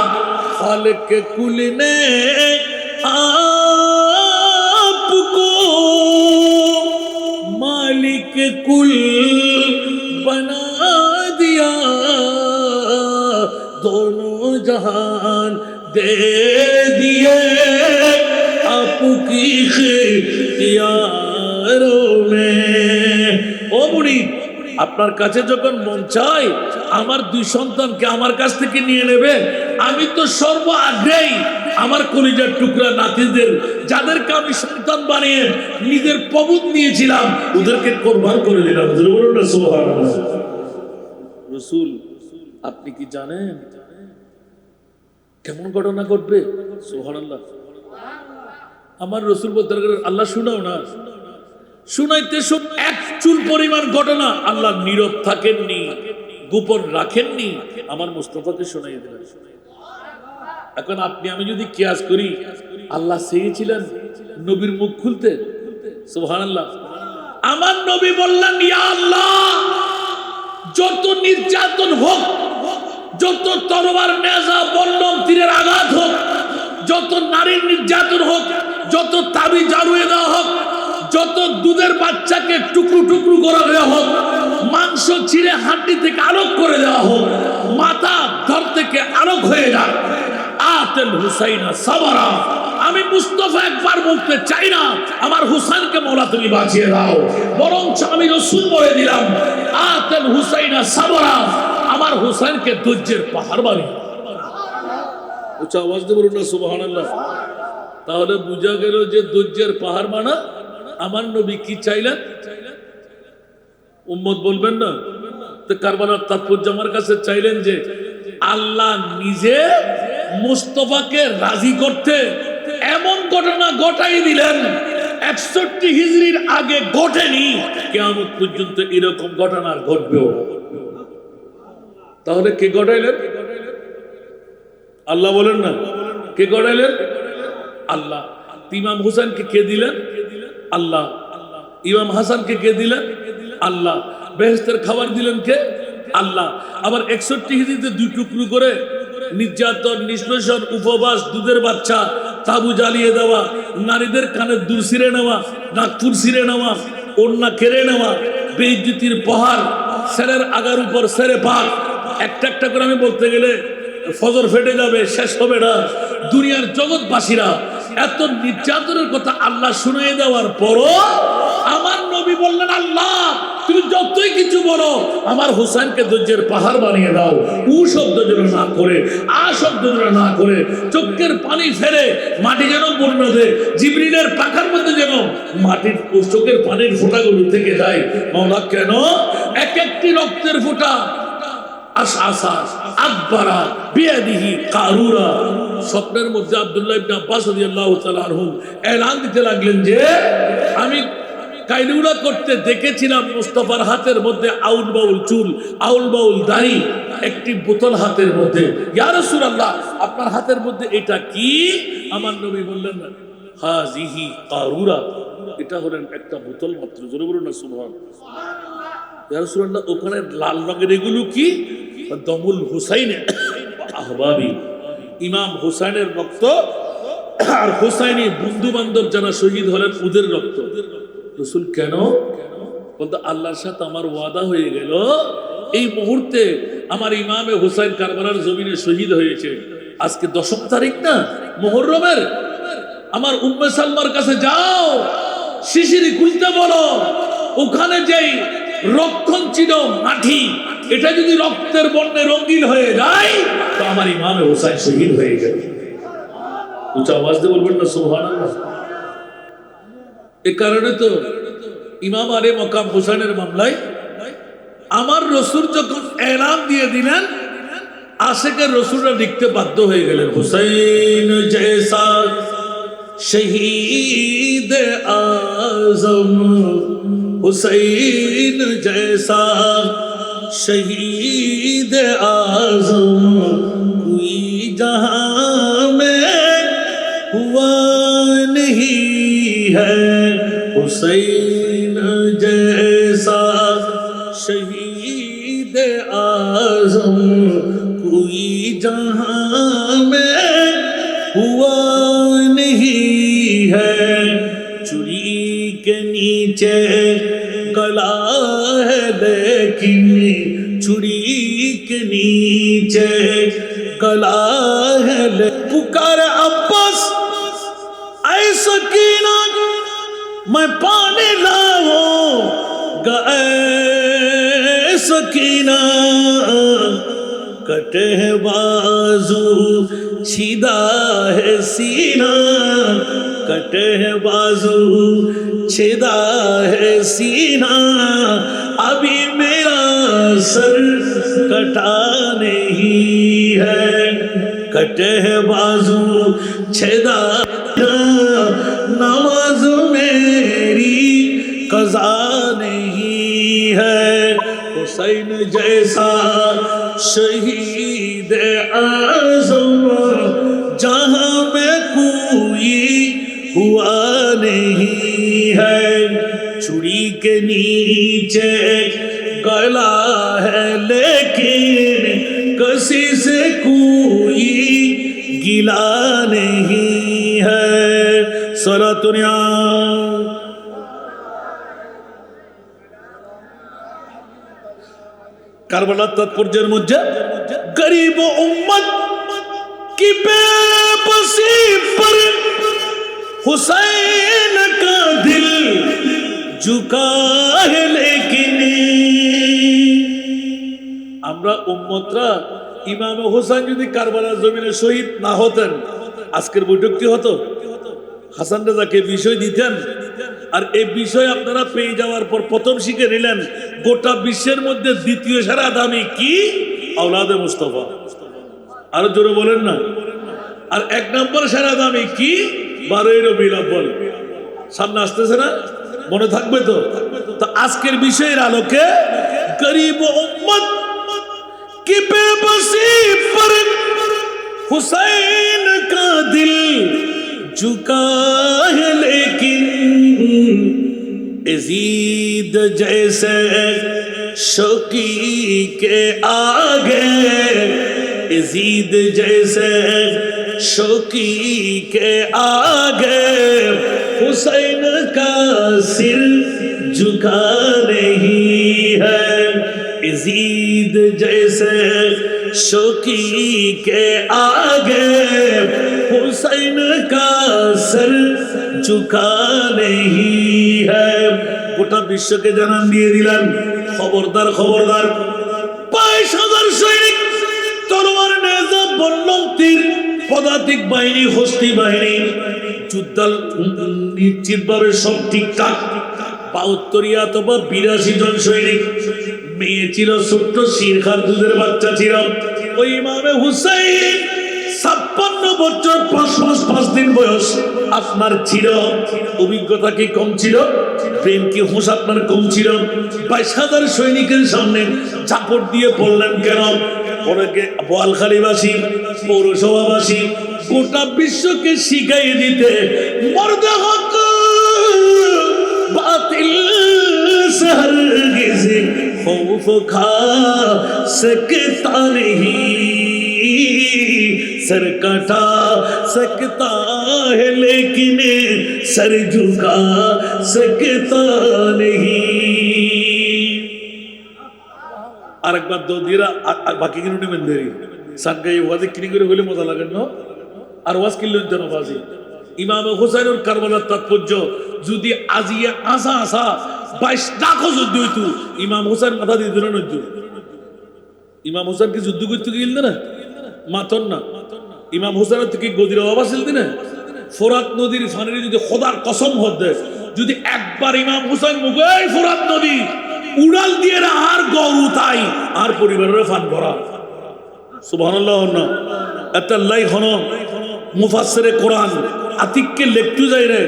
খালিক কুল নে আপকো মালিক কুল বনা দিয়া, दोनों जहान दे दिए आपकी ख्तियारों में। ও বুড়ি, আপনার কাছে যখন মন চায় আমার 2 সন্তানকে আমার কাছ থেকে নিয়ে নেবে, আমি তো সর্ব আগ্রহী আমার কলিজার টুকরা নাতিদের, যাদেরকে আমি সন্তান বানিয়ে নিজের প্রভুত নিয়েছিলাম, ওদেরকে কোরবান করে দিলাম। বলুন না সুবহানাল্লাহ। রাসূল, আপনি কি জানেন কেমন ঘটনা ঘটবে? সুবহানাল্লাহ। আমার রাসূল বলতে আল্লাহ শুনাও না, শুনাইতে এক চুল পরিমাণ ঘটনা আল্লাহ নীরব থাকেননি, গোপন রাখেননি, আমার মুস্তাফাকে শোনাই দিলেন। এখন আপনি আমি যদি কিয়াস করি, আল্লাহ চেয়েছিলেন নবীর মুখ খুলতে? সুবহানাল্লাহ। আমার নবী বললেন, ইয়া আল্লাহ, যত নির্যাতন হোক, যত তরবার নেজা বল্লম তীরের আঘাত হোক, যত নারীর নির্যাতন হোক, যত তাবিজ জ্বালিয়ে দেওয়া হোক, যত দুধের বাচ্চাকে টুকরো টুকরো করে দেওয়া হোক, মাংস ছিঁড়ে হাড্ডি থেকে আলোক করে দেওয়া হোক, মাথা ধর থেকে আলোক হয়ে যাক, আতেল হুসাইনা সাবরা, আমি মুস্তাফা একবার বলতে চাই না আমার হুসাইনকে মওলা তুমি বাঁচিয়ে দাও, বরঞ্চ আমি রাসূল বলে দিলাম, আতেল হুসাইনা সাবরা, আমার হুসাইনকে ধৈর্যের পাহাড় বানিয়ে। উচ্চ আওয়াজ দিয়ে বলুন না সুবহানাল্লাহ। তাহলে বোঝা গেল যে ধৈর্যের পাহাড় মানা আমার নবী কি চাইলেন? উম্মত বলবেন না তো কারবালার তাৎপর্য আমার কাছে চাইলেন যে আল্লাহ নিজে মুস্তাফাকে রাজি করতে এমন ঘটনা ঘটাই দিলেন 61 হিজরির আগে ঘটেনি, কিয়ামত পর্যন্ত এরকম ঘটনা ঘটবেও। তাহলে কে ঘটাইলেন? আল্লাহ বলেন না, কে ঘটাইলেন? আল্লাহ। ইমাম হুসাইনকে কে দিলেন? আল্লাহ। ইমাম হাসানকে কে দিলেন? আল্লাহ। বেহেশতের খাবার দিলেন কে? আল্লাহ। আবার 61 হিজরিতে 2 টুকরো করে নির্যাতন, নিষ্পেষণ, উপবাস, দুধের বাচ্চা, তাবু জ্বালিয়ে দেওয়া, নারীদের কানে দুল ছিঁড়ে নেওয়া, নাকফুল ছিঁড়ে নেওয়া, ওড়না কেড়ে নেওয়া, বেইজ্জতির পাহাড়, সেরের আগার উপর সেরে পাক, একটা একটা করে আমি বলতে গেলে ফজর ফেটে যাবে, শেষ হবে না। দুনিয়ার জগৎবাসীরা এত নির্যাতনের কথা আল্লাহ শুনিয়ে দেওয়ার পরও আমার নবী বললেন, আল্লাহ তুমি যতই কিছু বলো আমার হুসাইনকে ধৈর্যের পাহাড় বানিয়ে দাও। উ শব্দ যেন না করে, আ শব্দ যেন না করে, চোখের পানি ফেলে মাটি যেন বন্য দেয়, জিবরিলের পাখার মধ্যে যেন মাটির চোখের পানির ফোঁটাগুলো থেকে যায়। মাওলা কেন এক একটি রক্তের ফোঁটা আকবারা বিয়াদিহি কারুরা। স্বপ্নের মধ্যে আব্দুল্লাহ ইবনে আব্বাস রাদিয়াল্লাহু তাআলা আনহু এলান দিতে লাগলেন যে আমি কাইলুলা করতে দেখেছিলাম মুস্তাফার হাতের মধ্যে আউল বাউল চুল, আউল বাউল দাড়ি, একটি বোতল হাতের মধ্যে। ইয়া রাসূলুল্লাহ, আপনার হাতের মধ্যে এটা কি? আমার নবী বললেন, হাযিহি কারুরা, এটা হলেন একটা বোতল মাত্র। জোরে বলুন না সুবহানাল্লাহ। ইয়া রাসূলুল্লাহ, ওখানে লাল রঙের এগুলো কি? দমুল হুসাইনের আহবাবি, ইমাম হুসাইনের রক্ত আর হুসাইনি বন্ধু বান্ধব যারা শহীদ হলেন ওদের রক্ত। রসুল কেন? বলতো আল্লাহর সাথে আমার ওয়াদা হয়ে গেল, এই মুহূর্তে আমার ইমামে হুসাইন কারবালার জমিনে শহীদ হয়েছে। আজকে 10 তারিখ না মুহররমের, আমার উম্মে সালমার কাছে যাও, শিশিরি খুলতে বলো, ওখানে যেই রক্ষণ ছিল মাটি, এটা যদি রক্তের বর্ণে রঙিন হয়ে যায় তো আমার ইমামে হুসাইন শহীদ হয়ে যাবে। উচ্চ আওয়াজ দিয়ে বলবেন না সুবহানাল্লাহ। এ কারণে তো ইমাম আলী মকাম হুসাইনের মামলায় আমার রসুল যখন এলান দিয়ে দিলেন, আশেকের রসুলরা লিখতে বাধ্য হয়ে গেলেন, হুসাইন জৈসা শহীদ আজম, হুসাইন জৈসা শহীদ আজম কোई जहां में हुआ नहीं है, हुसैन जैसा शहीद आजम कोई जहां में हुआ नहीं है। चुरी के नीचे गला है लेकिन चुरी के नीचे गला है, पुकार अब्बास ऐ सकीना मैं पानी लाऊंगा, ऐ सकीना कटे है बाजू छिदा है सीना, कटे है बाजू छिदा है सीना, अभी मेरा सर कटा नहीं है, कटे है बाजू छिदा, नमाज मेरी कज़ा नहीं है। हुसैन जैसा शहीद आज़म जहां में कोई हुआ नहीं है, छुरी के नीचे गला है लेकिन किसी से कोई गिला नहीं है। सलातुनिया কারবালার তাৎপর্যের মধ্যে গরিব উম্মত কি বেবসি पर हुसैन का दिल झुका है लेकिन, আমরা উম্মতরা ইমাম হোসেন যদি কারবালার জমিনে শহীদ না হতেন আজকের বৈঠক কি হতো? হাসান রেজাকে বিষয় দিতেন, আর এই বিষয় আপনারা পেয়ে যাওয়ার পর প্রথম শিখে নিলেন গোটা বিশ্বের মধ্যে দ্বিতীয় সেরা দামি কি? আওলাদে মুস্তাফা। আরো জোরে বলেন না। আর 1 নম্বর সেরা দামি কি? 12 রবিউল আউয়াল। সামনে আসতেছে না? মনে থাকবে তো? তো আজকের বিষয়ের আলোকে গরিব উম্মত কি বেবসি पर हुसैन का दिल झुका है लेकिन, यजीद जैसे शौकी के आगे, यजीद जैसे शौकी के आगे हुसैन का सिर झुका नहीं है, यजीद जैसे शौकी के आगे हुसैन का सर झुका नहीं है। গোটা বিশ্বকে জানান দিয়ে দিলেন, খবরদার খবরদার, 22,000 সৈনিক, তরোয়ার, নেজা, বল্লম, তীর, পদাতিক বাহিনী, হস্তি বাহিনী, যুদ্ধাল নিশ্চিতভাবে সব ঠিকঠাক। 72 অথবা 82 জন সৈনিক, মেয়ে ছিল ছোট্ট, শিরখার দুধের বাচ্চা ছিল। ওই ইমামে হুসাইন 56 বছর 5 মাস 5 দিন বয়স আপনার ছিল। অভিজ্ঞতা কি কম ছিল? প্রেম কি হুঁশ আপনার কম ছিল? 22,000 সৈনিকের সামনে ঝাপট দিয়ে পড়লেন কেন? পরে বোয়ালখালীবাসী, পৌরসভাবাসী, গোটা বিশ্বকে শিখাই দিতে মর্দে হক বাতিল से हरगिज़ खौफ खा सकता नहीं, सर कटा सकता है लेकिन सर झुका सकता नहीं। আরেকবার দো দিরা বাকি কিনো নেবেন দেরি সানগাই ওয়াজে কিনি করে হলে মজা লাগে না। আর ওয়াজ কিনলেন যেন বাজি ইমাম হুসাইনের কারবালার তাৎপর্য যদি আজিয়া আসা আসা 22 লাখ যুদ্ধ হইতো, ইমাম হুসাইন মাথা দিয়ে দিলেন যুদ্ধ। ইমাম হুসাইন কি যুদ্ধ করতে গেল না? মাতন না। ইমাম হুসাইনের থেকে গদির অভাব আসিল না। ফোরাত নদীর ফানির যদি খোদার কসম হতে যদি একবার ইমাম হুসাইন মুখে ফোরাত নদী উড়াল দিয়ে আর গরু তাই আর পরিবারের ফান ভরা সুবহানাল্লাহ না এতাল্লাই হন মুফাসসিরে কোরআন আতিককে লেখতু যাই রে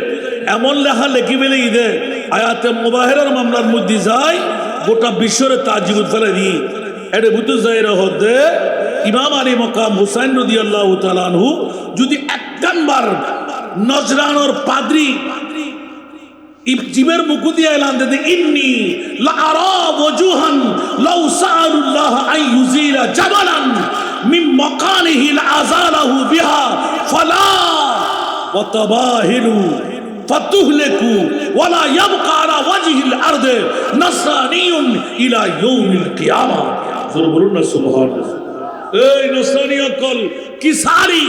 এমন লেখা লেখি বেলে ঈদে আয়াতে মুবাহিরার মামলার মধ্যে যায় গোটা বিশ্বরে তাজিবুল ফেলে দি এটা বুঝতে যাই রে হতে ইমাম আলী মকাম হুসাইন রাদিয়াল্লাহু তাআলা আনহু যদি একবার নজরানোর পাদ্রী জীবের মুখ দিয়ে এলান দিতে ইন্নী লা আরা ওয়াজুহান লাউ সাআলুল্লাহ আন ইউজিলা জাবালান মিন মাকানিহি লাআযালাহু বিহা ফালা ওয়া তাবাহিলু ফাতুহলিকু ওয়ালা ইয়াবকা আলা ওয়াজহিল আরদি নাসরানিয়ুন ইলা ইয়াউমিল কিয়ামা। জোরে বলুন না সুবহানাল্লাহ। এই নসরানি অকল কি সারি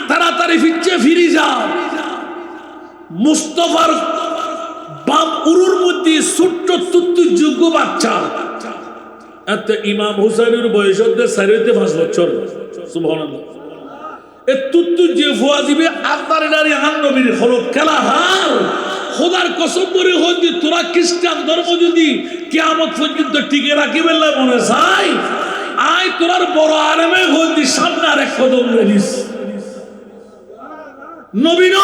তাড়াতাড়ি ফিরে যাও। মুস্তাফার বাম উরুর মধ্যে ছোট্ট তুত্তু যোগ্য বাচ্চা এত ইমাম হুসাইনের বয়স হতে 5 বছর সুবহানাল্লাহ। এ তুত্তু যে ফুয়া দিবে আপনার নারী আন নবীর হলক খেলা হাল খোদার কসম করে হইতে তোরা খ্রিস্টান ধর্ম যদি কিয়ামত পর্যন্ত টিকে রাখিবে না মনে চাই আয় তোরার বড় আলেমে হইতে সামনে আর এক কদম রেলিস নবী ন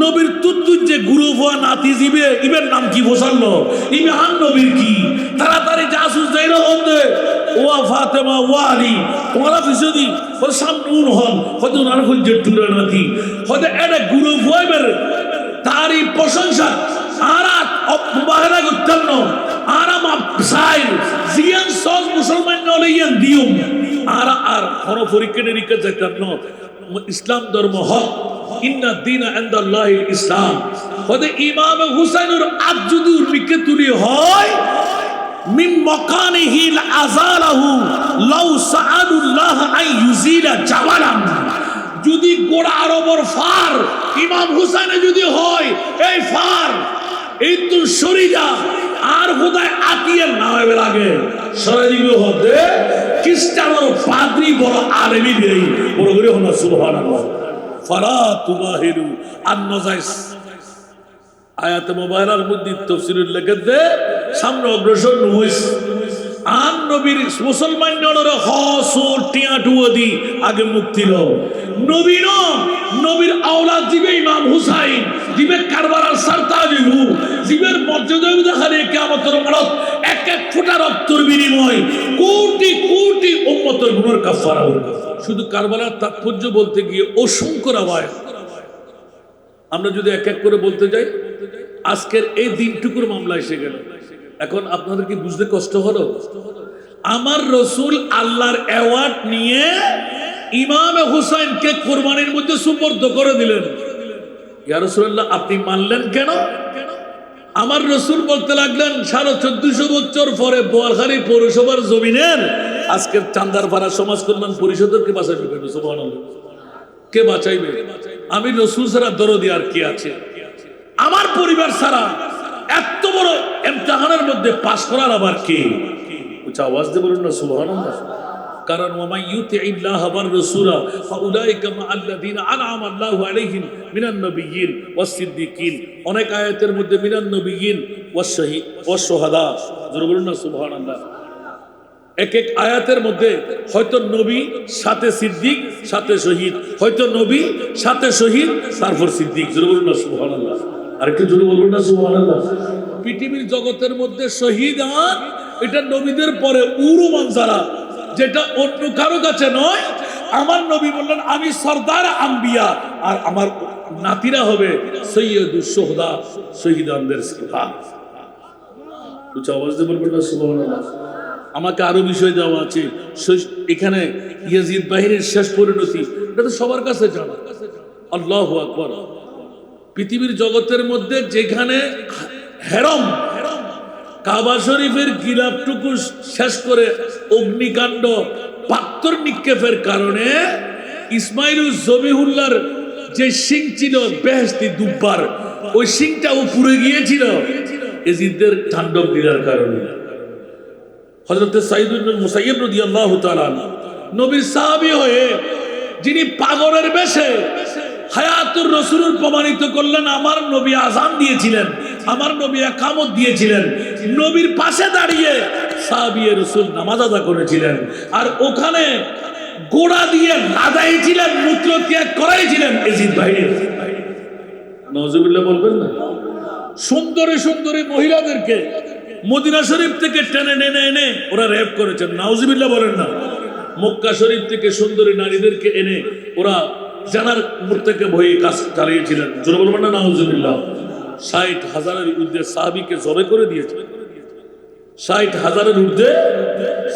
নবীর তুত্তুর যে গুরু ভুয়া নাতি দিবে ইবের নাম কি বসালো ইবে আন নবীর কি তাড়াতাড়ি জাসুস যাইরা হতে ওয়া ফাতেমা ওয়া আলী তোমরা ফিসদি ওর সামনে উন হন হয়তো উনার খুঁজে টুরে নাতি হয়তো এটা গুরু ভুয়াইবের তারই প্রশংসা আরাত মুবাহারা করতেন না আরাম সাইল জিয়ান সজ মুসলমান নলে ইয়ান দিউম আর কোন পরীক্ষা নিরীক্ষা যাইতেন না ইসলাম ধর্ম হক ইন্না দীনা ইনদাল্লাহিল ইসলাম। হতে ইমাম হুসাইনের আজ যদি উর্মিকে তুলি হয় মিন মাকানিহি লাআযালাহু লাউ সাআলুল্লাহ আন ইউজিলা জাওয়ালান যদি গোড়া আরবর ফার ইমাম হুসাইনে যদি হয় এই ফার এই তো শরীরা আর খোদায় আতিয়ে না হবে লাগে শরীরে হতে খ্রিস্টানের পাদ্রী বড় আলেমী দেই বড় করে হলো সুবহানাল্লাহ। ফালা তুবাহিরু আন নজাইস আয়াতে মুবারাকার মধ্যে তাফসীরুল লেখতে সামনে অগ্রসর হইস আন নবীর মুসলমান নড়রে হসুর টিয়া টুদি আগে মুক্তি লও নবী ন নবীর আওলাদ দিবে ইমাম হুসাইন দিবে কারবালার সরতাজ হু দিবের মর্যাদা দেখালে কিয়ামতের মাঠত এক এক ফোঁটা রক্তের বিনিময় কোটি কোটি উম্মতের গুনার কাফারা হবে। শুধু কারবালার তাৎপর্য বলতে গিয়ে অসংখ্য রাওয়ায়াত আমরা যদি এক এক করে বলতে যাই আজকের এই দিনটুকুর মামলা এসে গেল। এখন আপনাদের কি বুঝতে কষ্ট হলো? আমার রসুল আল্লাহর অ্যাওয়ার্ড নিয়ে ইমাম হুসাইনকে কোরবানির মধ্যে সুপর্দ করে দিলেন। ইয়া রাসূলুল্লাহ আপনি মানলেন কেন? আমার রসুল বলতে লাগলেন 1450 বছর পরে বোয়ালখালী পৌরসভার জমিনের আজকের চান্দারপাড়া সমাজ কল্যাণ পরিষদের কে বাঁচাইবে? সুবহানাল্লাহ কে বাঁচাইবে? আমি রসুল ছাড়া দরদি আর কে আছে? আমার পরিবার ছাড়া এত বড় ইমতিহানের মধ্যে পাস করার আবার কে? উচ্চ আওয়াজ দিয়ে বলুন না সুবহানাল্লাহ। কারণ ওয়া ইউতিইল্লাহ ওয়ার রাসূলা ফাউলাইকা মাআল্লাযিনা আনআমা আল্লাহু আলাইহিম মিনান নাবিয়্যিন ওয়াস সিদ্দিকিন অনেক আয়াতের মধ্যে মিনান নাবিয়্যিন ওয়াস শাহিদ ওয়াস শুহাদা জোরে বলুন না সুবহানাল্লাহ। এক এক আয়াতের মধ্যে হয়তো নবী সাথে সিদ্দিক সাথে শহীদ, হয়তো নবী সাথে শহীদ তারপর সিদ্দিক। জোরে বলুন না সুবহানাল্লাহ। আরেকটু জোরে বলুন না সুবহানাল্লাহ। পৃথিবীর জগতের মধ্যে শহীদ আর এটা নবীদের পরে উরুমান যারা, যেটা অন্য কারো কাছে নয়। আমার নবী বললেন আমি সরদার আম্বিয়া, আর আমার নাতিরা হবে সৈয়দুস শুহাদা, শহীদানদের সরদার। উচ্চ আওয়াজ দিয়ে বলবেন না সুবহানাল্লাহ। আমাকে আরো বিষয় দেওয়া আছে এখানে। ইয়াজিদ বাহিনীর শেষ পরিণতি এটা তো সবার কাছে জানা। আল্লাহু আকবার। পৃথিবীর জগতের মধ্যে যেখানে হেরম কাবা শরীফের গিলাফটুকু শেষ করে অগ্নিকাণ্ড পাথর নিক্ষেপের কারণে ইসমাইলুল জবিহুল্লাহর যে সিং ছিল বেহেশতি দুব্বার, ওই সিংটা উপরে গিয়েছিল এজিদের তাণ্ডব লীলার কারণে। হযরত সাঈদ ইবনে মুসাইয়্যিব রাদিয়াল্লাহু তাআলা নবীর সাহাবী হয়ে যিনি পাগলের বেশে হায়াতুর রাসূল প্রমাণিত করলেন, আমার নবী আযান দিয়েছিলেন, আমার নবী ইকামত দিয়েছিলেন, নবীর পাশে দাঁড়িয়ে সাহাবী রাসূল নামাজ আদা করেছিলেন, আর ওখানে গোড়া দিয়ে লাগাইছিলেন, মূত্র ত্যাগ করাইছিলেন এজিদ বাহিনী। নাউজুবিল্লাহ বলবেন না। সুন্দরী সুন্দরী মহিলাদেরকে মদিনা শরীফ থেকে টেনে এনে এনে ওরা রেপ করেছেন। নাউজুবিল্লাহ বলেন না। মক্কা শরীফ থেকে সুন্দরী নারীদেরকে এনে ওরা জানার মূর্তিকে ভয়ে কাজ চালিয়েছিলেন। জোরে বলবেন না নাউজুবিল্লাহ। ৬০,০০০-এর ঊর্ধ্বে সাহাবীকে জবে করে দিয়েছিলেন। ৬০,০০০-এর ঊর্ধ্বে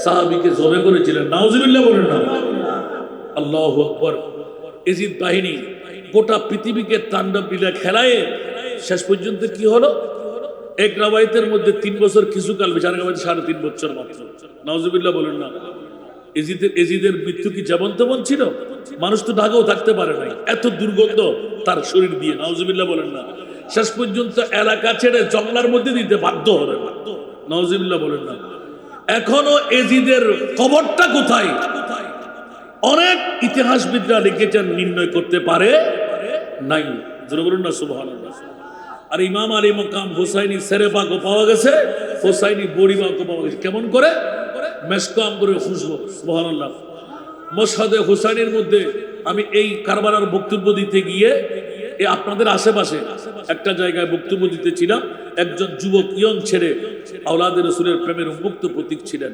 সাহাবীকে জবে করেছিলেন। নাউজুবিল্লাহ বলেন না। আল্লাহু আকবার। এজিদ বাহিনী গোটা পৃথিবীকে তাণ্ডব লীলা খেলায় শেষ পর্যন্ত কি হলো? এক রাওয়ায়াতের মধ্যে ৩ বছর কিছুকাল, বিচার রাওয়ায়াতে ৩.৫ বছর মাত্র। নাউজুবিল্লাহ বলেন না। এজিদের মৃত্যু কি যেমন তেমন ছিল? মানুষ তো ঢাকাও থাকতে পারে নাই, এত দুর্গন্ধ তার শরীর দিয়ে। নাউজুবিল্লাহ বলেন না। শেষ পর্যন্ত এলাকা ছেড়ে জঙ্গলার মধ্যে দিতে বাধ্য হলেন। নাউজুবিল্লাহ বলেন না। এখনো এজিদের কবরটা কোথায় অনেক ইতিহাসবিদরা লিখেছেন, নির্ণয় করতে পারে নাই। জোরে বলুন না সুবহানাল্লাহ। আর ইমাম আলী মকাম হুসাইনি সেরেপাকও পাওয়া গেছে, হুসাইনি বড়িবাকও পাওয়া গেছে। কেমন করে? মেশকাম করে খুশবো। সুবহানাল্লাহ। মশহাদে হুসাইনের মধ্যে আমি এই কারবালার বক্তব্য দিতে গিয়ে আপনাদের আশেপাশে একটা জায়গায় বক্তব্য দিতেছিলাম। একজন যুবক ইয়ং ছেড়ে আওলাদে রাসূলের প্রেমের উন্মুক্ত প্রতীক ছিলেন।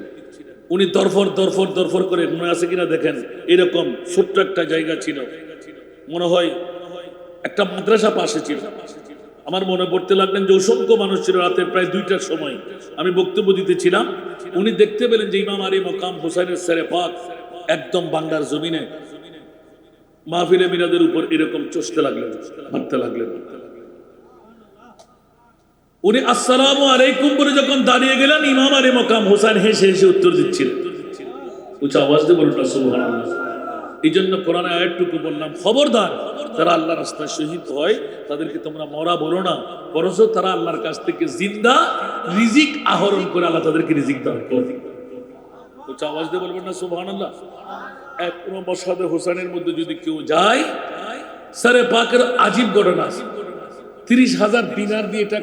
উনি দরফর করে, মনে আছে কিনা দেখেন, এরকম ছোট্ট একটা জায়গা ছিল, মনে হয় একটা মাদ্রাসা পাশে ছিল। আমার মনে পড়তে লাগলেন যে অসংখ্য মানুষ ছিল। রাতে প্রায় 2টার সময় আমি বক্তব্য দিতেছিলাম। উনি দেখতে পেলেন যে ইমাম আলী মকাম হুসাইনের সেরে পাক একদম বাংলার জমিনে মাহফিলে মিলাদের উপর এরকম চষতে লাগলেন, মারতে লাগলেন। উনি আসসালামু আলাইকুম বলে যখন দাঁড়িয়ে গেলেন, ইমাম আলী মকাম হুসাইন হেসে হেসে উত্তর দিচ্ছিলেন। উচ্চ আওয়াজ দিয়ে বলুন না সুবহানাল্লাহ। এই জন্য কোরআনে আয়াতটুকু বললাম, খবরদার যারা আল্লাহর রাস্তায় শহীদ হয় তাদেরকে তোমরা মরা বলো না, বরঞ্চ তারা আল্লাহর কাছ থেকে জিন্দা রিজিক আহরণ করে আল্লাহ তাদেরকে রিজিক দান করে। উচ্চ আওয়াজ দিয়ে বলবেন না সুবহানাল্লাহ। এক মশহাদে হোসেনের মধ্যে যদি কেউ যায়, সারে পাকের আজীব ঘটনা আছে। 30,000 দিনার দিয়ে এটা